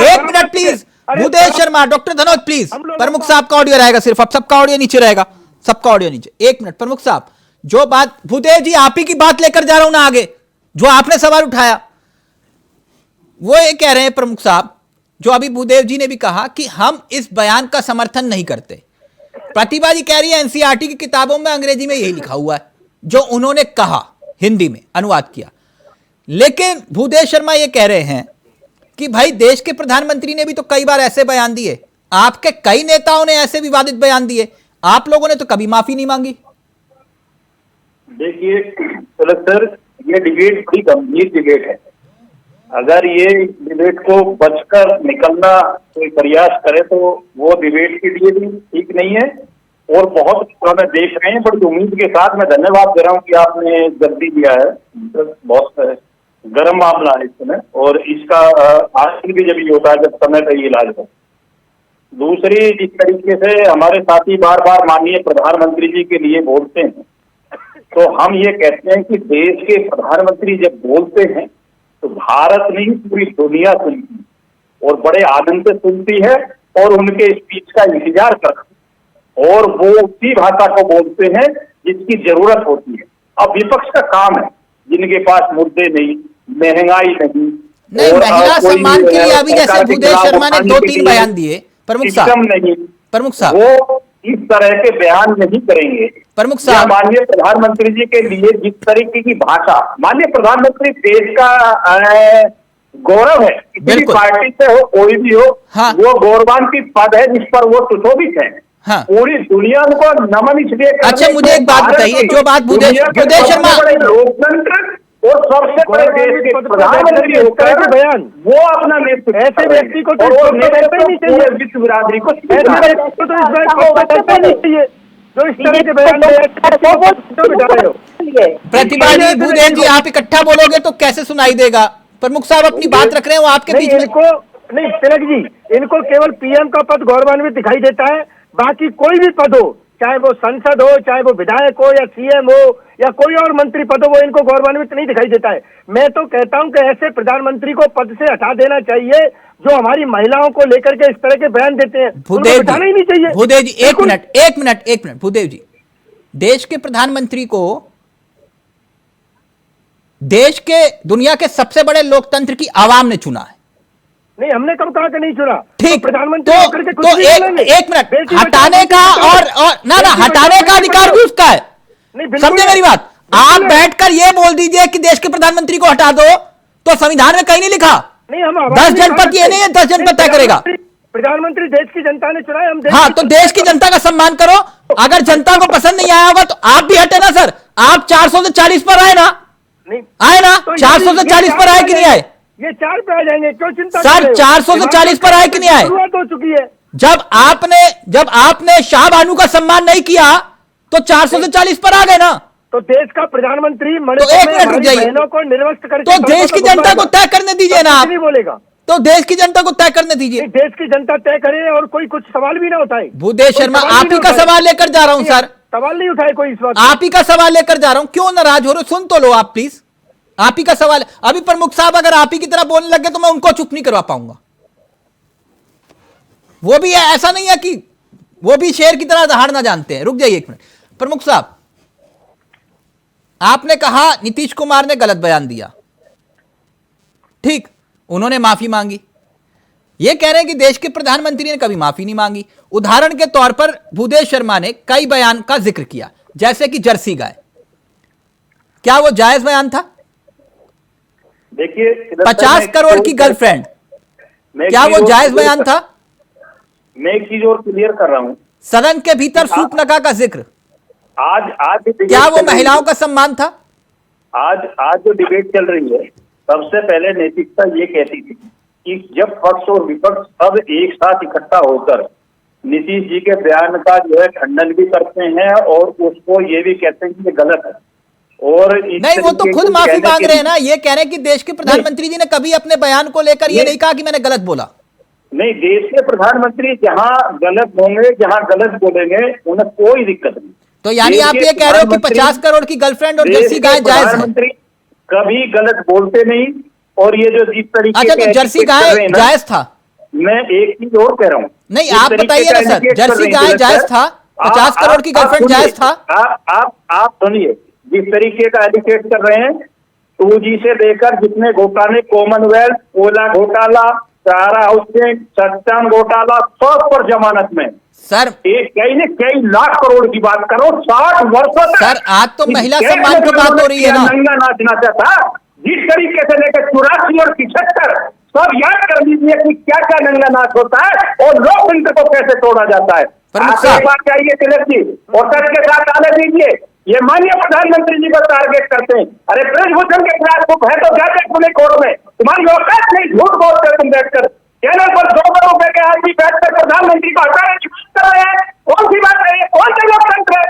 एक minute please, Bhudev Sharma, doctor Dhanoj please, प्रमुख साहब का ऑडियो रहेगा सिर्फ, अब सबका ऑडियो नीचे रहेगा, सबका ऑडियो नीचे। एक मिनट प्रमुख साहब, जो बात भूदेव जी आप ही की बात लेकर जा रहा हूं ना आगे, जो आपने सवाल उठाया वो ये कह रहे हैं प्रमुख साहब, जो अभी भूदेव जी ने भी कहा कि हम इस बयान का समर्थन नहीं करते। प्रतिभा जी कह रही है एनसीईआरटी की किताबों में अंग्रेजी में यही लिखा हुआ है जो उन्होंने कहा, हिंदी में अनुवाद किया। लेकिन भूदेव शर्मा ये कह रहे हैं कि भाई देश के प्रधानमंत्री ने भी तो कई बार ऐसे बयान दिए, आपके कई नेताओं ने ऐसे विवादित बयान दिए, आप लोगों ने तो कभी माफी नहीं मांगी। देखिए सर, ये डिबेट बड़ी गंभीर डिबेट है। अगर ये डिबेट को बचकर निकलना कोई प्रयास करे तो वो डिबेट के लिए भी ठीक नहीं है। और बहुत समय देख रहे हैं, बड़ी उम्मीद के साथ मैं धन्यवाद दे रहा हूँ कि आपने जल्दी दिया है। बहुत गर्म मामला है इस समय, और इसका आखिर भी जब ये होता है जब समय पर इलाज हो। दूसरी, जिस तरीके से हमारे साथी बार बार माननीय प्रधानमंत्री जी के लिए बोलते हैं, तो हम ये कहते हैं कि देश के प्रधानमंत्री जब बोलते हैं तो भारत नहीं पूरी दुनिया सुनती है और बड़े आनंद से सुनती है और उनके स्पीच का इंतजार करती है, और वो उसी भाषा को बोलते हैं जिसकी जरूरत होती है। अब विपक्ष का काम है, जिनके पास मुद्दे नहीं, महंगाई नहीं, महिला सम्मान के लिए अभी जैसे भूदेव शर्मा ने 2-3 बयान दिए, प्रमुख साहब नहीं, प्रमुख साहब वो इस तरह के बयान नहीं करेंगे। प्रमुख साहब, माननीय प्रधानमंत्री जी के लिए जिस तरीके की भाषा, माननीय प्रधानमंत्री देश का गौरव है, किसी भी पार्टी से हो कोई भी हो, हाँ, वो गौरवान्वित पद है जिस पर वो सुशोभित है। हाँ, पूरी दुनिया उनको नमन इसलिए। अच्छा मुझे एक बात बताइए, जो बात भूदेव शर्मा, लोकतंत्र और सबसे बड़े देश के प्रधानमंत्री होकर बयान, वो अपना नेतृत्व, ऐसे व्यक्ति को तो विश्व बिरादरी को जो इस तरह के बयान। प्रतिभा जी, भूदेव जी, आप इकट्ठा बोलोगे तो कैसे सुनाई देगा? प्रमुख साहब अपनी बात रख रहे हैं, वो आपके बीच में। इनको नहीं, तिलक जी, इनको केवल पीएम का पद गौरवान्वित दिखाई देता है, बाकी कोई भी पद हो, चाहे वो संसद हो, चाहे वो विधायक हो या सीएम हो या कोई और मंत्री पद हो, वो इनको गौरवान्वित नहीं दिखाई देता है। मैं तो कहता हूं कि ऐसे प्रधानमंत्री को पद से हटा देना चाहिए जो हमारी महिलाओं को लेकर के इस तरह के बयान देते हैं। भूदेव जी, हटाना ही नहीं चाहिए। भूदेव जी, एक मिनट भूदेव जी, देश के प्रधानमंत्री को देश के दुनिया के सबसे बड़े लोकतंत्र की आवाम ने चुना है। नहीं, हमने कब कहा कि नहीं चुना? ठीक, तो प्रधानमंत्री तो एक मिनट, हटाने का और ना हटाने का अधिकार भी उसका है, समझे मेरी बात? आप बैठकर ये बोल दीजिए कि देश के प्रधानमंत्री को हटा दो, तो संविधान में कहीं नहीं लिखा। नहीं, हम 10 जनपद ये नहीं है, 10 जनपद तय करेगा। प्रधानमंत्री देश की जनता ने चुना है, हम हाँ, तो देश की जनता का सम्मान करो। अगर जनता को पसंद नहीं आया होगा तो आप भी हटे ना सर। आप 400 से 40 पर आए ना, आए ना, 400 से 40 पर आए कि नहीं आए? ये 4 पे आ जाएंगे, क्यों चिंता सर? 400 से 40 पर आए कि नहीं आए? शुरुआत हो चुकी है। जब आपने शाह बानू का सम्मान नहीं किया तो 400 से 40 पर आ गए ना। तो देश का प्रधानमंत्री तो एक मिनट रुक जाइए, बहनों को निर्वस्त करके तो देश की जनता को तय करने दीजिए ना। आप नहीं बोलेगा तो देश की जनता को तय करने दीजिए। देश की जनता तय करे और कोई कुछ सवाल भी ना उठाए। भूदेव शर्मा, आप ही का सवाल लेकर जा रहा हूं सर। सवाल नहीं उठाए कोई इस बात, आप ही का सवाल लेकर जा रहा हूं। क्यों नाराज हो रहे? सुन तो लो आप प्लीज, आप ही का सवाल। अभी प्रमुख साहब अगर आप ही की तरह बोलने लगे तो मैं उनको चुप नहीं करवा पाऊंगा। वो भी है, ऐसा नहीं है कि वो भी शेर की तरह दहाड़ना जानते हैं। रुक जाइए एक मिनट। प्रमुख साहब, आपने कहा नीतीश कुमार ने गलत बयान दिया, ठीक, उन्होंने माफी मांगी। ये कह रहे हैं कि देश के प्रधानमंत्री ने कभी माफी नहीं मांगी। उदाहरण के तौर पर भूदेव शर्मा ने कई बयान का जिक्र किया, जैसे कि जर्सी गाय। क्या वो जायज बयान था? देखिए, 50 करोड़ की गर्लफ्रेंड, क्या वो जायज बयान था? मैं एक चीज और क्लियर कर रहा हूं। सदन के भीतर सूपनका का जिक्र, आज क्या वो महिलाओं का सम्मान था? आज जो डिबेट चल रही है, सबसे पहले नैतिकता ये कहती थी कि जब पक्ष और विपक्ष सब एक साथ इकट्ठा होकर नीतीश जी के बयान का जो है खंडन भी करते हैं और उसको ये भी कहते हैं कि ये गलत है। और नहीं, वो तो खुद माफी मांग रहे हैं ना, ये कह रहे हैं कि देश के प्रधानमंत्री जी ने कभी अपने बयान को लेकर ये नहीं कहा कि मैंने गलत बोला। नहीं, देश के प्रधानमंत्री जहां गलत होंगे, जहां गलत बोलेंगे, उन्हें कोई दिक्कत नहीं। तो यानी आप ये कह रहे हो कि 50 करोड़ की गर्लफ्रेंड और जर्सी गाय जायज है? प्रधानमंत्री कभी गलत बोलते नहीं। और ये जो जिस तरीके अच्छा, तो जर्सी गाय जायज था? मैं एक चीज और कह रहा हूँ, नहीं आप बताइए ना सर, जर्सी गाय जायज था? 50 करोड़ की गर्लफ्रेंड जायज था? आप सुनिए, जिस तरीके का एलिकेट कर रहे हैं, 2G से लेकर जितने घोटाले, कॉमनवेल्थ, कोयला घोटाला, सहारा हाउसिंग, सत्संग घोटाला, सब पर जमानत में सर। कई लाख करोड़ की बात करो, 60 वर्षों तक। सर आज तो महिला सम्मान की बात हो रही है ना। नंगा नाच नाचा था, जिस तरीके से लेकर 84 और 75 सब याद कर लीजिए कि क्या क्या नंगा नाच होता है और लोकतंत्र को कैसे तोड़ा जाता है। आप एक बात चाहिए तिलक जी, और सच के साथ आने दीजिए, ये माननीय प्रधानमंत्री जी को टारगेट करते हैं। अरे ब्रजभूषण के खिलाफ तो है, तो जाते पुणे कोर्ट में, तुम्हारी औकात नहीं, झूठ बोलते तुम बैठकर चैनल पर 2 रुपए के आदमी बैठकर प्रधानमंत्री को हटाने की बात कर रहे हैं। कौन सी बात है, कौन सा लोकतंत्र है?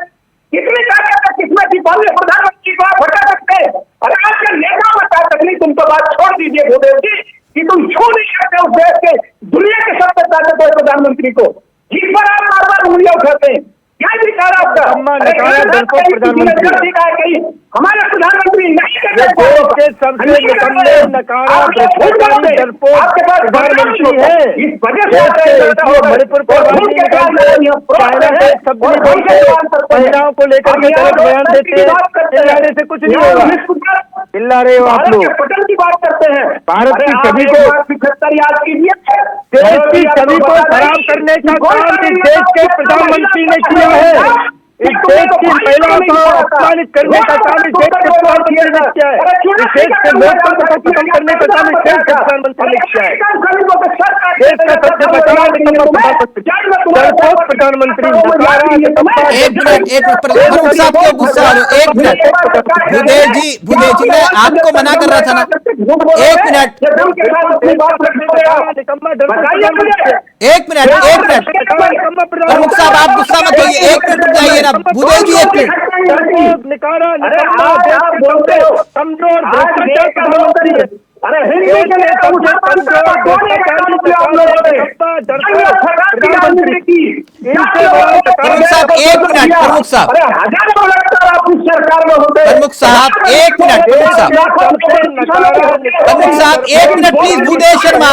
कितनी ताकत है, किसमें थी माननीय प्रधानमंत्री को आप हटा सकते हैं? अरे आपके नेताओं में ताकत नहीं, तुम तो बात छोड़ दीजिए भूदेव जी कि तुम छू नहीं सकते उस देश के, दुनिया के सबसे ताकतवर प्रधानमंत्री को, जिस पर आप बार बार उंगलियां उठाते हैं। क्या अधिकार आपका? हमारे प्रधानमंत्री नहीं करते, सबसे निकम्मे नकारा आपके पास प्रधानमंत्री है, इस वजह से मणिपुर महिलाओं को लेकर के गलत बयान देते हैं, चिल्लाने से कुछ नहीं होगा। चिल्ला रहे हो आप लोग, पटल की बात करते हैं। भारत की छवि को 75 याद कीजिए, देश की छवि को खराब करने का काम इस देश के प्रधानमंत्री ने किया है। इस देश की महिलाओं को अपमानित करने का काम इस देश के प्रधानमंत्री ने किया है। इस देश के लोकतंत्र को खत्म करने का काम इस देश के प्रधानमंत्री ने किया है। देश का सबसे बचाव प्रधानमंत्री। एक मिनट प्रमुख साहब को गुस्सा आ रहे हो, एक मिनट भूदेव जी मैं आपको मना कर रहा था ना, एक मिनट प्रमुख साहब आप गुस्सा मत होइए, 1 मिनट रुक जाइए ना भूदेव जी, 1 मिनट। अरे हिंदी के लिए प्रमुख साहब 1 मिनट, प्रमुख साहब प्रमुख साहब 1 मिनट, प्रमुख साहब 1 मिनट प्लीज। भूदेव शर्मा,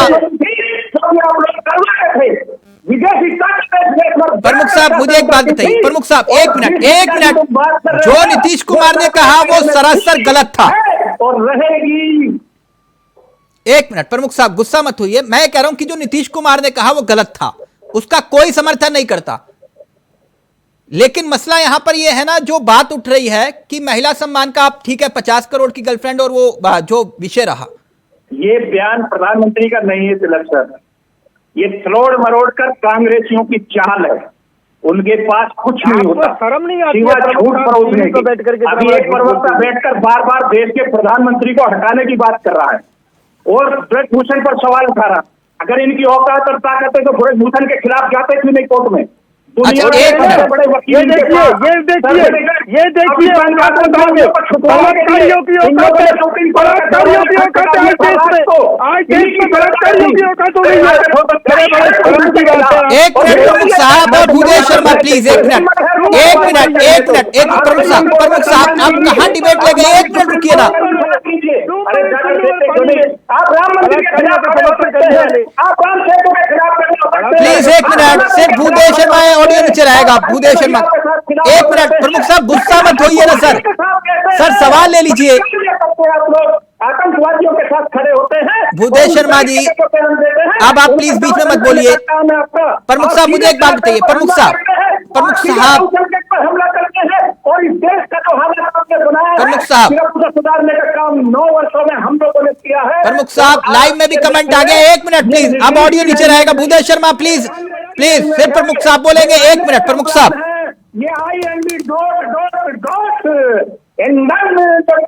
प्रमुख साहब मुझे एक बात बताइए, प्रमुख साहब 1 मिनट, जो नीतीश कुमार ने कहा वो सरासर गलत था और रहेगी। 1 मिनट प्रमुख साहब गुस्सा मत होइए, मैं कह रहा हूं कि जो नीतीश कुमार ने कहा वो गलत था, उसका कोई समर्थन नहीं करता। लेकिन मसला यहां पर यह है ना, जो बात उठ रही है कि महिला सम्मान का, आप ठीक है 50 करोड़ की गर्लफ्रेंड और वो जो विषय रहा, ये बयान प्रधानमंत्री का नहीं है तिलक सर, ये तोड़ मरोड़ कर कांग्रेसियों की चाल है। उनके पास कुछ नहीं होता, शर्म नहीं आती झूठ परोसने की। अभी एक प्रवक्ता बैठकर बार बार देश के प्रधानमंत्री को हटाने की बात कर रहा है और ब्रजभूषण पर सवाल उठा रहा। अगर इनकी औकात और ताकत है तो ब्रजभूषण के खिलाफ जाते क्यों नहीं कोर्ट में? दुनिया के बड़े वकील, ये देखिए प्रमुख साहब और भूदेव शर्मा प्लीज 1 मिनट प्रमुख साहब आप कहाँ डिबेट ले गए? 1 मिनट रुकिए ना। आप राम मंदिर के खिलाफ आप राम सेतु के खिलाफ प्लीज 1 मिनट, सिर्फ भूदेव शर्मा ऑडियो नीचे रहेगा। भूदेव शर्मा 1 मिनट, प्रमुख साहब गुस्सा मत होइए ना सर सवाल ले लीजिए। आतंकवादियों के साथ खड़े होते हैं भूदेव शर्मा जी, अब आप प्लीज बीच में मत बोलिए। प्रमुख साहब मुझे एक बात बताइए, प्रमुख साहब हमला करते हैं और इस देश का जो हालत आपने बनाया प्रमुख साहब सुधारने का काम 9 वर्षों में हम लोगों ने किया है। प्रमुख साहब लाइव में भी कमेंट आ गया, 1 मिनट प्लीज, अब ऑडियो नीचे रहेगा। भूदेव शर्मा प्लीज फिर प्रमुख साहब बोलेंगे। 1 मिनट प्रमुख साहब, ये IND डॉट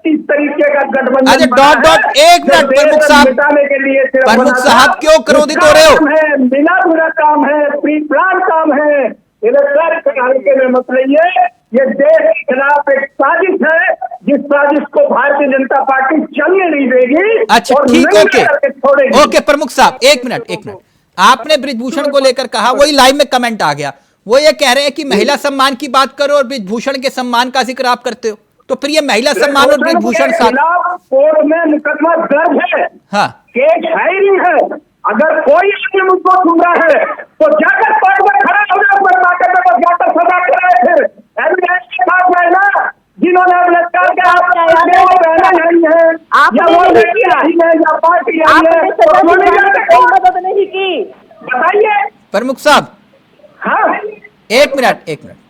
इस तरीके का गठबंधन अरे बना डॉट डॉट है, एक जो मिनट देश प्रमुख साहब, मिटाने के लिए सिर्फ प्रमुख बना साहब था। क्यों क्रोधित हो रहे हो? काम है, मिला बुरा काम है, प्री प्लान काम है। इधर हल्के में मत रहिए। ये देश के खिलाफ एक साजिश है, जिस साजिश को भारतीय जनता पार्टी चलने नहीं देगी। अच्छा और ठीक, नहीं ओके करके छोड़ेगी। ओके प्रमुख साहब एक मिनट। आपने ब्रिजभूषण को लेकर कहा, वही लाइव में कमेंट आ गया, वो ये कह रहे हैं कि महिला सम्मान की बात करो और ब्रिजभूषण के सम्मान का जिक्र आप करते हो, तो फिर ये महिला सम्मान और ब्रिजभूषण साथ। कोर्ट में मुकदमा दर्ज है, हाँ केस है ही है। अगर कोई आदमी मुझको सुन रहा है तो जाकर कोर्ट में खड़ा हो जाए, उसमें ताकत है, बस जाकर सजा कराए। फिर एविडेंस के साथ है ना, जिन्होंने बलात्कार के आप नहीं है या वो लड़की आई है या पार्टी आई है, तो मदद नहीं की। बताइए प्रमुख साहब। हाँ एक मिनट।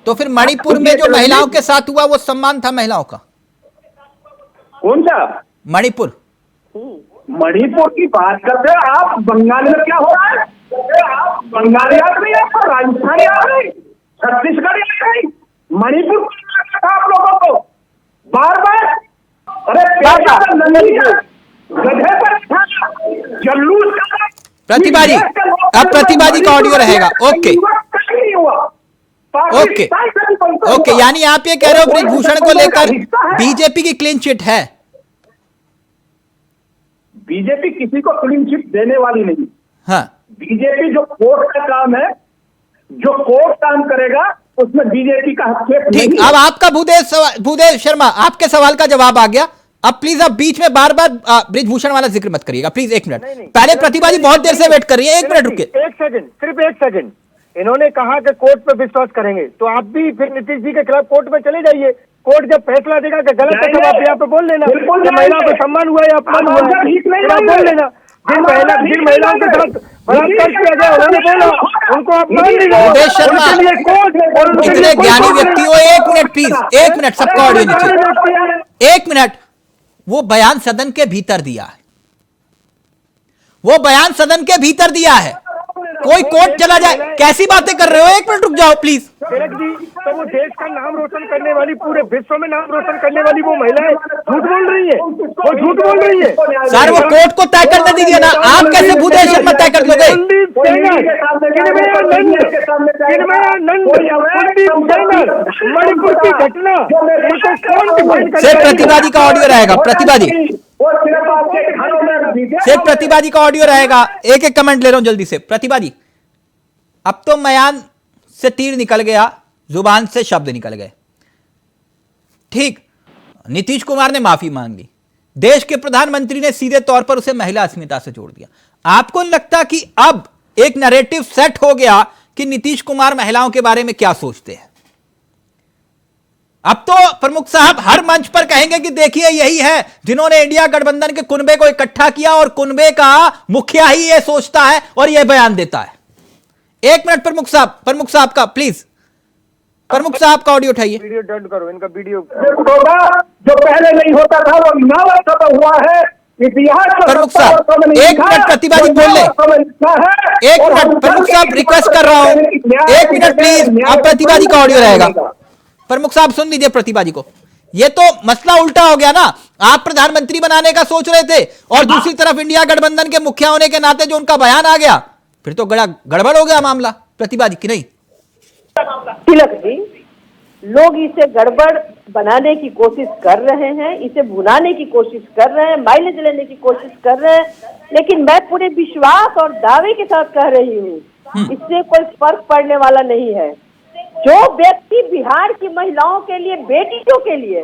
तो फिर मणिपुर में जो महिलाओं के साथ हुआ वो सम्मान था महिलाओं का? कौन सा मणिपुर? मणिपुर की बात करते हैं आप? बंगाल में क्या हो रहा है? आप बंगाल याद नहीं, आपको राजस्थान याद नहीं, छत्तीसगढ़ याद नहीं, मणिपुर था आप लोगों को बार बार। अरे पेशा पर नंदी गधे पर था, जल्लूस का प्रतिवादी, अब प्रतिवादी का ऑडियो रहेगा। ओके नहीं हुआ। ओके, यानी आप ये कह रहे हो ब्रिजभूषण को लेकर बीजेपी की क्लीन चिट है? बीजेपी किसी को क्लीन चिट देने वाली नहीं। हाँ बीजेपी जो कोर्ट का काम है, जो कोर्ट काम करेगा उसमें बीजेपी का हस्तक्षेप नहीं। ठीक, अब आपका भूदेव शर्मा, आपके सवाल का जवाब आ गया। अब प्लीज आप बीच में बार बार ब्रिजभूषण वाला जिक्र मत करिएगा प्लीज। एक मिनट, पहले प्रतिवादी बहुत देर से वेट कर रही है, एक मिनट रुकिए। एक सेकंड, सिर्फ एक सेकंड। इन्होंने कहा कि कोर्ट पे विश्वास करेंगे, तो आप भी फिर नीतीश जी के खिलाफ कोर्ट में चले जाइए। कोर्ट जब फैसला देगा कि गलत है, तब आप यहाँ पे बोल लेना कि महिलाओं को सम्मान हुआ या अपमान हुआ है, आप बोल लेना। जिन महिलाओं के साथ बलात्कार किया गया उन्होंने बोला, उनको अपमान नहीं हुआ। भूदेव शर्मा, इतने ज्ञानी व्यक्ति हो, एक मिनट प्लीज, एक मिनट, सबका ऑडियो नीचे, एक मिनट। वो बयान सदन के भीतर दिया है, वो बयान सदन के भीतर दिया है, कोई कोर्ट चला जाए, कैसी बातें कर रहे हो? एक मिनट रुक जाओ प्लीज। तिलक जी, तो वो देश का नाम रोशन करने वाली, पूरे विश्व में नाम रोशन करने वाली वो महिलाएं झूठ बोल रही है, वो झूठ बोल रही है। सर वो कोर्ट को तय करने दीजिए ना, आप कैसे भूदेव शर्मा तय कर लोगे? मणिपुर की घटना सिर्फ प्रतिवादी का ऑडियो रहेगा, प्रतिवादी सिर्फ प्रतिवादी का ऑडियो रहेगा। एक एक कमेंट ले रहा हूं जल्दी से। प्रतिवादी, अब तो बयान से तीर निकल गया, जुबान से शब्द निकल गए, ठीक। नीतीश कुमार ने माफी मांग ली, देश के प्रधानमंत्री ने सीधे तौर पर उसे महिला अस्मिता से जोड़ दिया। आपको नहीं लगता कि अब एक नैरेटिव सेट हो गया कि नीतीश कुमार महिलाओं के बारे में क्या सोचते हैं? अब तो प्रमुख साहब हर मंच पर कहेंगे कि देखिए यही है जिन्होंने इंडिया गठबंधन के कुनबे को इकट्ठा किया और कुनबे का मुखिया ही ये सोचता है और ये बयान देता है। एक मिनट प्रमुख साहब का प्लीज, प्रमुख साहब का ऑडियो उठाइए। वीडियो डंड करो, इनका वीडियो होगा जो पहले नहीं होता था, वो नवा हुआ है इतिहास। प्रमुख साहब एक मिनट, प्रतिवादी बोल ले, एक मिनट प्रमुख साहब रिक्वेस्ट कर रहा हूं, एक मिनट प्लीज। अब प्रतिवादी का ऑडियो रहेगा, प्रमुख साहब सुन लीजिए प्रतिवादी को। ये तो मसला उल्टा हो गया ना, आप प्रधानमंत्री बनाने का सोच रहे थे और दूसरी तरफ इंडिया गठबंधन के मुखिया होने के नाते जो उनका बयान आ गया, फिर तो गड़बड़ हो गया मामला। प्रतिवादी की नहीं, तिलक जी, लोग इसे गड़बड़ बनाने की कोशिश कर रहे हैं, इसे भुनाने की कोशिश कर रहे हैं, माइलेज लेने की कोशिश कर रहे हैं, लेकिन मैं पूरे विश्वास और दावे के साथ कह रही हूँ, इससे कोई फर्क पड़ने वाला नहीं है। जो व्यक्ति बिहार की महिलाओं के लिए, बेटियों के लिए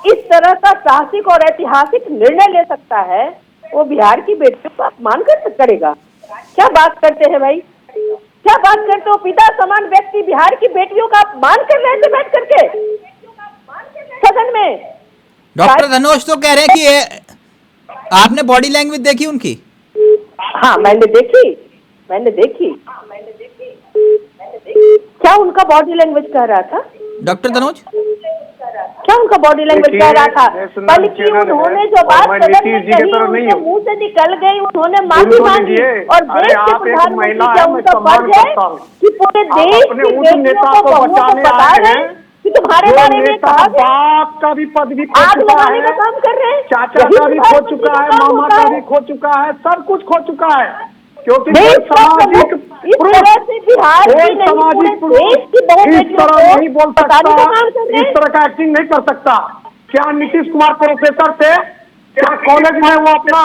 इस तरह का साहसिक और ऐतिहासिक निर्णय ले सकता है, वो बिहार की बेटियों का अपमान करेगा? क्या बात करते हैं भाई, क्या बात करते हो? पिता समान व्यक्ति बिहार की बेटियों का अपमान कर रहे थे बैठ करके सदन में। डॉक्टर धनोज तो कह रहे हैं कि आपने बॉडी लैंग्वेज देखी उनकी? हाँ मैंने देखी। क्या उनका बॉडी लैंग्वेज कह रहा था डॉक्टर धनोज? क्या उनका बॉडी लैंग्वेज कह रहा था? बल्कि उन्होंने जो बात सदन में कही, उनके मुंह से निकल गई, उन्होंने माफी मांगी और देश के प्रधानमंत्री का उनका फर्ज है कि पूरे देश की बेटियों को, बहुओं को बता रहे कि तुम्हारे बारे में नेता कहा गया बाप का भी पद भी खो आग चुका लगाने है, का काम कर रहे हैं, चाचा का भी खो चुका है, मामा का भी खो चुका है, सब कुछ खो चुका है, क्योंकि कोई सामाजिक इस तरह से बिहार की नहीं पूरे देश की बहु इस तरह नहीं बोल सकता, बताने का काम कर रहे इस तरह का एक्टिंग नहीं कर सकता। क्या नीतीश कुमार प्रोफेसर थे? क्या कॉलेज में वो अपना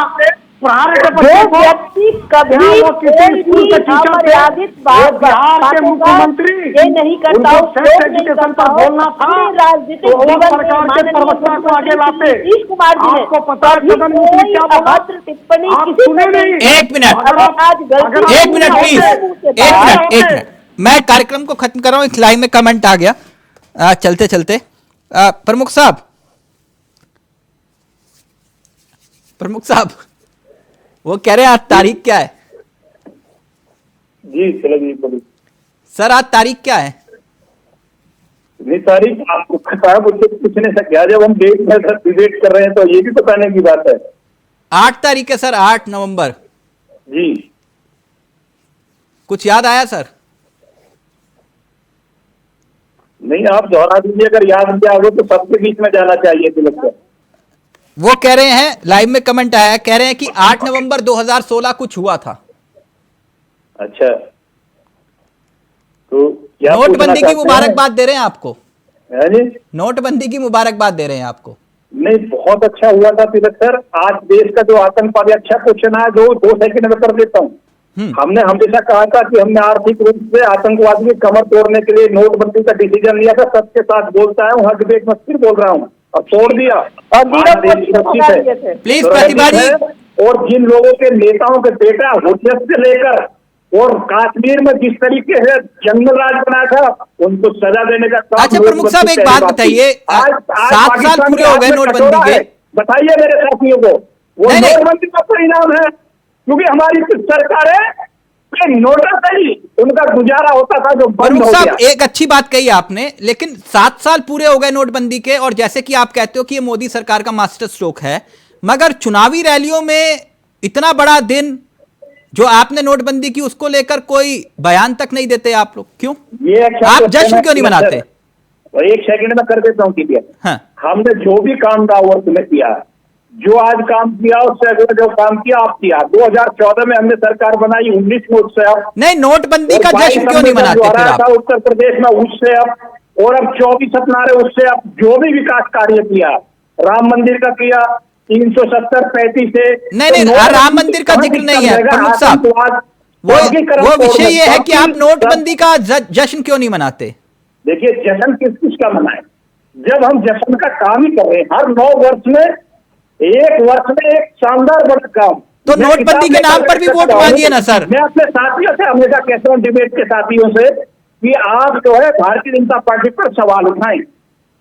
पढ़ा रहे थे? जो व्यक्ति कभी वो किसी कोई स्कूल भी के टीचर थे? अमर्यादित वो बिहार के बातों का मुख्यमंत्री, ये नहीं करता उनको हूं, सेक्स उपयोग नहीं एजुकेशन करता पर हूं। बोलना था, पूरे राजनीतिक तो वो जीवन में सरकार के माननीय प्रवक्ता को आगे लाते। नीतीश कुमार जी ने आपको पता है कभी सदन में उसने कोई क्या बोला? अभद्र टिप्पणी आप किसी सुने पर नहीं। एक मिनट, अगर आप- आज गलती अगर आप- एक मिनट प्लीज, एक मिनट। मैं कार्यक्रम को खत्म कर रहा हूं, इस लाइन में कमेंट आ गया चलते चलते। प्रमुख साहब वो कह रहे हैं आज तारीख क्या है? जी चलो जी बोलिए। सर आज तारीख क्या है? नहीं तारीख आपको पता है, मुझसे पूछ नहीं सकते। जब हम डेट में डिबेट कर रहे हैं तो ये भी बताने की बात है। 8 तारीख है सर, 8 नवंबर। जी कुछ याद आया सर? नहीं, आप दोहरा दीजिए, अगर याद नहीं आगे तो सबके बीच में जाना चाहिए तिलक से। वो कह रहे हैं, लाइव में कमेंट आया, कह रहे हैं कि 8 नवंबर 2016 कुछ हुआ था। अच्छा, तो क्या नोटबंदी की मुबारकबाद दे रहे हैं आपको? है जी, नोटबंदी की मुबारकबाद दे रहे हैं आपको? नहीं बहुत अच्छा हुआ था तिलक सर। आज देश का जो आतंकवादी, अच्छा क्वेश्चन है जो 2 सेकंड में कर देता हूँ। हमने हमेशा कहा था कि हमने आर्थिक रूप से आतंकवादी की कमर तोड़ने के लिए नोटबंदी का डिसीजन लिया था। सबके साथ बोलता है, हर डिबेट में फिर बोल रहा हूँ, अब तोड़ दिया। और प्लीज प्रतिभा जी। और जिन लोगों के नेताओं के बेटा हुर्रियत से लेकर और कश्मीर में जिस तरीके से जंगल राज बना था, उनको सजा देने का काम। अच्छा प्रमुख साहब एक बात बताइए, 7 साल पूरे हो गए नोटबंदी के, बताइए मेरे साथियों को, वो नोटबंदी का परिणाम है, क्योंकि हमारी सरकार है नोटबंदी, उनका गुजारा होता था जो बंद प्रमुख हो साहब गया। एक अच्छी बात कही आपने, लेकिन 7 साल पूरे हो गए नोटबंदी के, और जैसे कि आप कहते हो कि ये मोदी सरकार का मास्टर स्ट्रोक है, मगर चुनावी रैलियों में इतना बड़ा दिन जो आपने नोटबंदी की, उसको लेकर कोई बयान तक नहीं देते आप लोग, क्यों? ये अच्छा आप जश्न क्यों नहीं मनाते? एक सेकंड में कर देता हूँ क्लियर। हाँ। हमने जो भी काम था वर्ष में किया, जो आज काम किया उससे अगला जो काम किया आप किया। 2014 में हमने सरकार बनाई, 19 में उससे अब नहीं, नोटबंदी का जश्न क्यों नहीं मनाते फिर आप? उत्तर प्रदेश में उससे अब, और अब 24 अपना रहे उससे अब। जो भी विकास कार्य किया, राम मंदिर का किया, 370-35 से नहीं, राम मंदिर का जिक्र नहीं है प्रमुख साहब। वो विषय ये है कि आप नोटबंदी का जश्न क्यों नहीं मनाते? देखिए, जश्न किस का मनाए, जब हम जश्न का काम ही कर रहे हैं। हर 9 वर्ष में, एक वर्ष में एक शानदार बड़ा काम। तो नोटबंदी के नाम पर भी वोट मांगिए ना सर। मैं अपने साथियों से हमेशा कहता हूँ, डिबेट के साथियों से, कि आप जो है भारतीय जनता पार्टी पर सवाल उठाएं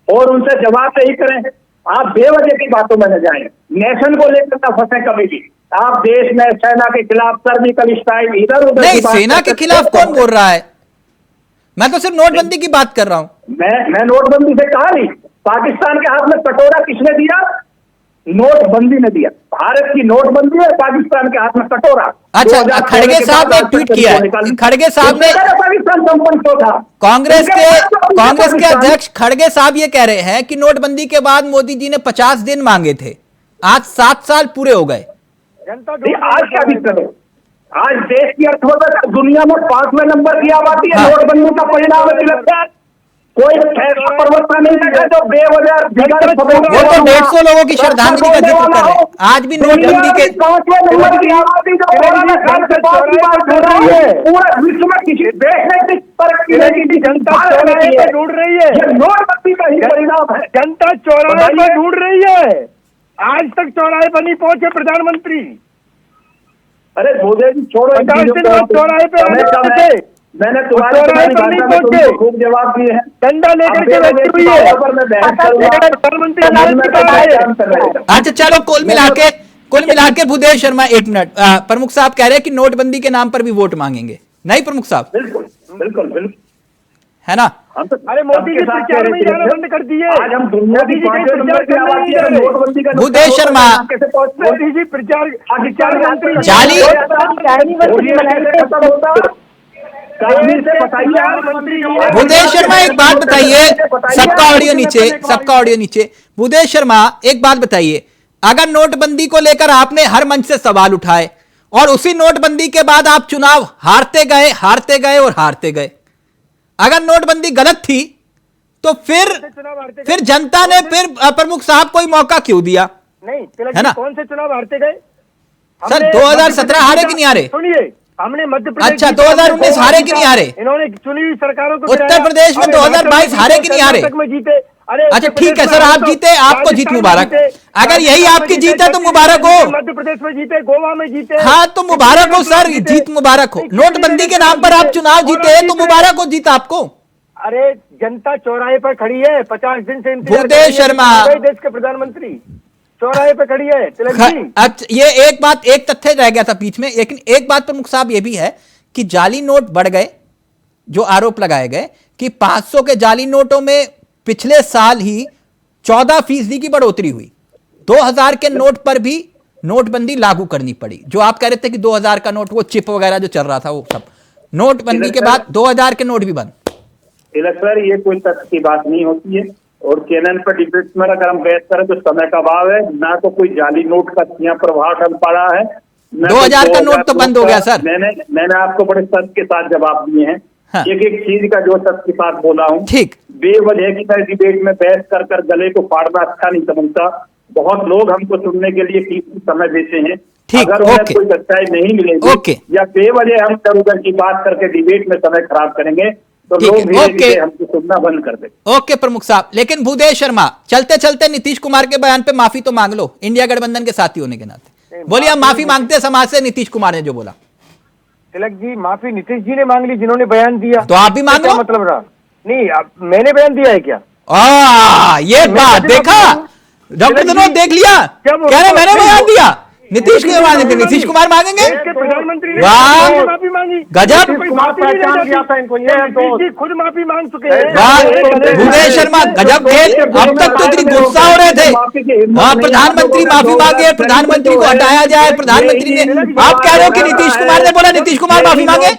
और उनसे जवाब नहीं करें। आप बेवजह की बातों में न जाएं, नेशन को लेकर न फंसे कभी भी। आप देश में सेना के खिलाफ सर्जिकल स्ट्राइक इधर उधर नहीं, सेना के खिलाफ कौन बोल रहा है? मैं तो सिर्फ नोटबंदी की बात कर रहा हूं। मैं नोटबंदी से कहा नहीं। पाकिस्तान के हाथ में कटोरा किसने दिया? नोटबंदी ने दिया। भारत की नोटबंदी है, पाकिस्तान के हाथ में कटोरा। अच्छा, खड़गे साहब ने ट्वीट किया है, खड़गे साहब ने, पाकिस्तान संपन्न क्यों था? कांग्रेस के अध्यक्ष खड़गे साहब ये कह रहे हैं कि नोटबंदी के बाद मोदी जी ने 50 दिन मांगे थे, आज 7 साल पूरे हो गए। आज क्या दिक्कत है? आज देश की अर्थव्यवस्था दुनिया में 5वें नंबर की आबादी है। नोटबंदी का परिणाम है। कोई फैसला प्रवक्ता नहीं है जो बेवजह वो तो 150 लोगों की श्रद्धांजलि का जिक्र कर रहे हैं। आज भी नोटबंदी के 5वें नंबर की आबादी जो कोरोना काल के बाद की बात हो रही है, पूरे विश्व में किसी देश ने तरक्की नहीं की। जनता चौराहे पे ढूंढ रही है, ये नोटबंदी का ही परिणाम है। जनता चौराहे पे ढूंढ रही है, आज तक चौराहे पर नहीं पहुंचे प्रधानमंत्री। अरे मोदी जी छोड़ो, चौराहे पे मैंने तुम्हारे खूब जवाब दिए हैं। डंडा लेकर के बैठी हुई है प्रधानमंत्री। अच्छा चलो, कुल मिला के भूदेव शर्मा, 1 मिनट। प्रमुख साहब कह रहे हैं कि नोटबंदी के नाम पर भी वोट मांगेंगे, नहीं प्रमुख साहब? बिल्कुल बिल्कुल बिल्कुल, है ना? अरे मोदी जी प्रचार में जाना बंद कर दिए। आज हम दुनिया की 5वें नंबर की आबादी है, नोटबंदी का भूदेव शर्मा, मोदी जी प्रचार कश्मीर से बताइए। भूदेश शर्मा एक बात बताइए, सबका ऑडियो नीचे, सबका ऑडियो नीचे। भूदेश शर्मा एक बात बताइए, अगर नोटबंदी को लेकर आपने हर मंच से सवाल उठाए और उसी नोटबंदी के बाद आप चुनाव हारते गए और हारते गए, अगर नोटबंदी गलत थी तो फिर जनता ने फिर प्रमुख साहब को ही मौका क्यों दिया? नहीं है ना? कौन से चुनाव हारते गए सर 2017 हारे कि नहीं हारे? सुनिए, हमने मध्य प्रदेश, अच्छा 2019 हारे कि नहीं हारे? इन्होंने चुनी हुई सरकारों को उत्तर प्रदेश में 2022 हारे कि नहीं हारे? में जीते। अरे अच्छा ठीक है सर, आप जीते, आपको जीत मुबारक। अगर यही आपकी जीत है तो मुबारक हो। मध्य प्रदेश में जीते, गोवा में जीते। हाँ तो मुबारक हो सर, जीत मुबारक हो। नोटबंदी के नाम पर आप चुनाव जीते हैं तो मुबारक हो जीत आपको। अरे जनता चौराहे पर खड़ी है, 50 दिन से भूदेश शर्मा देश के प्रधानमंत्री चौराहे पर खड़ी है। तिलक जी, अच्छा ये एक तथ्य रह गया था बीच में, लेकिन एक बात प्रमुख साहब ये भी है कि जाली नोट बढ़ गए, जो आरोप लगाए गए कि 500 के जाली नोटों में पिछले साल ही 14% की बढ़ोतरी हुई। 2000 के नोट पर भी नोटबंदी लागू करनी पड़ी। जो आप कह रहे थे कि 2000 का नोट, वो चिप वगैरह जो चल रहा था, वो सब नोटबंदी के बाद 2000 के नोट भी बंद। तिलक सर, ये कोई तथ्य की बात नहीं होती है, और केनन पर डिबेट में अगर हम बहस करें तो समय का अभाव है। ना तो कोई जाली नोट का यहाँ प्रभाव डल पड़ा है, 2000 का नोट तो बंद हो गया सर। मैंने आपको बड़े सच के साथ जवाब दिए हैं। हाँ। एक चीज का जो सच के साथ बोला हूँ, ठीक, बेवजह की तरह डिबेट में बहस कर गले को फाड़ना अच्छा नहीं समझता। बहुत लोग हमको सुनने के लिए समय देते हैं, अगर उन्हें कोई सच्चाई नहीं मिलेगी या बेवजह हम इधर उधर की बात करके डिबेट में समय खराब करेंगे तो लोग धीरे-धीरे हमको सुनना बंद कर देंगे। ओके प्रमुख साहब, लेकिन भूदेश शर्मा चलते चलते नीतीश कुमार के बयान पे माफी तो मांग लो, इंडिया गठबंधन के साथी होने के नाते। बोलिए, हम माफी मांगते हैं समाज से नीतीश कुमार ने जो बोला। तिलक जी, माफी नीतीश जी ने मांग ली, जिन्होंने बयान दिया, तो आप भी मांग लो। मतलब रहा नहीं, मैंने बयान दिया है क्या? ये बात देखा, डॉक्टर धनोज देख लिया, कह रहे मैंने बयान दिया। नीतीश कुमार मांगेंगे? प्रधानमंत्री वाह, माफी मांगी, गजब, खुद माफी मांग चुके हैं। वाह भूदेश शर्मा, गजब खेल। अब तक तो इतनी गुस्सा हो रहे थे, हाँ प्रधानमंत्री माफी मांगे, प्रधानमंत्री को हटाया जाए, प्रधानमंत्री ने, आप कह रहे हो कि नीतीश कुमार ने बोला नीतीश कुमार माफी मांगे?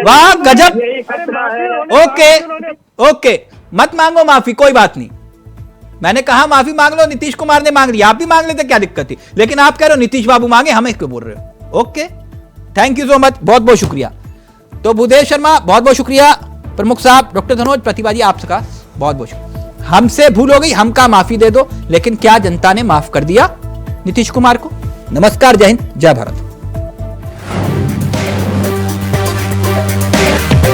वाह गजब। ओके, मत मांगो माफी, कोई बात नहीं। मैंने कहा माफी मांग लो, नीतीश कुमार ने मांग लिया, आप भी मांग लेते, क्या दिक्कत थी? लेकिन आप कह रहे हो नीतीश बाबू मांगे, हमें क्यों बोल रहे हो? Okay, thank you so much, बहुत बहुत शुक्रिया। तो भूदेश शर्मा बहुत बहुत शुक्रिया, प्रमुख साहब डॉक्टर धनोज, प्रतिभा जी आपका बहुत बहुत शुक्रिया। हमसे भूल हो गई, हम कहा माफी दे दो, लेकिन क्या जनता ने माफ कर दिया नीतीश कुमार को? नमस्कार, जय हिंद, जय भारत।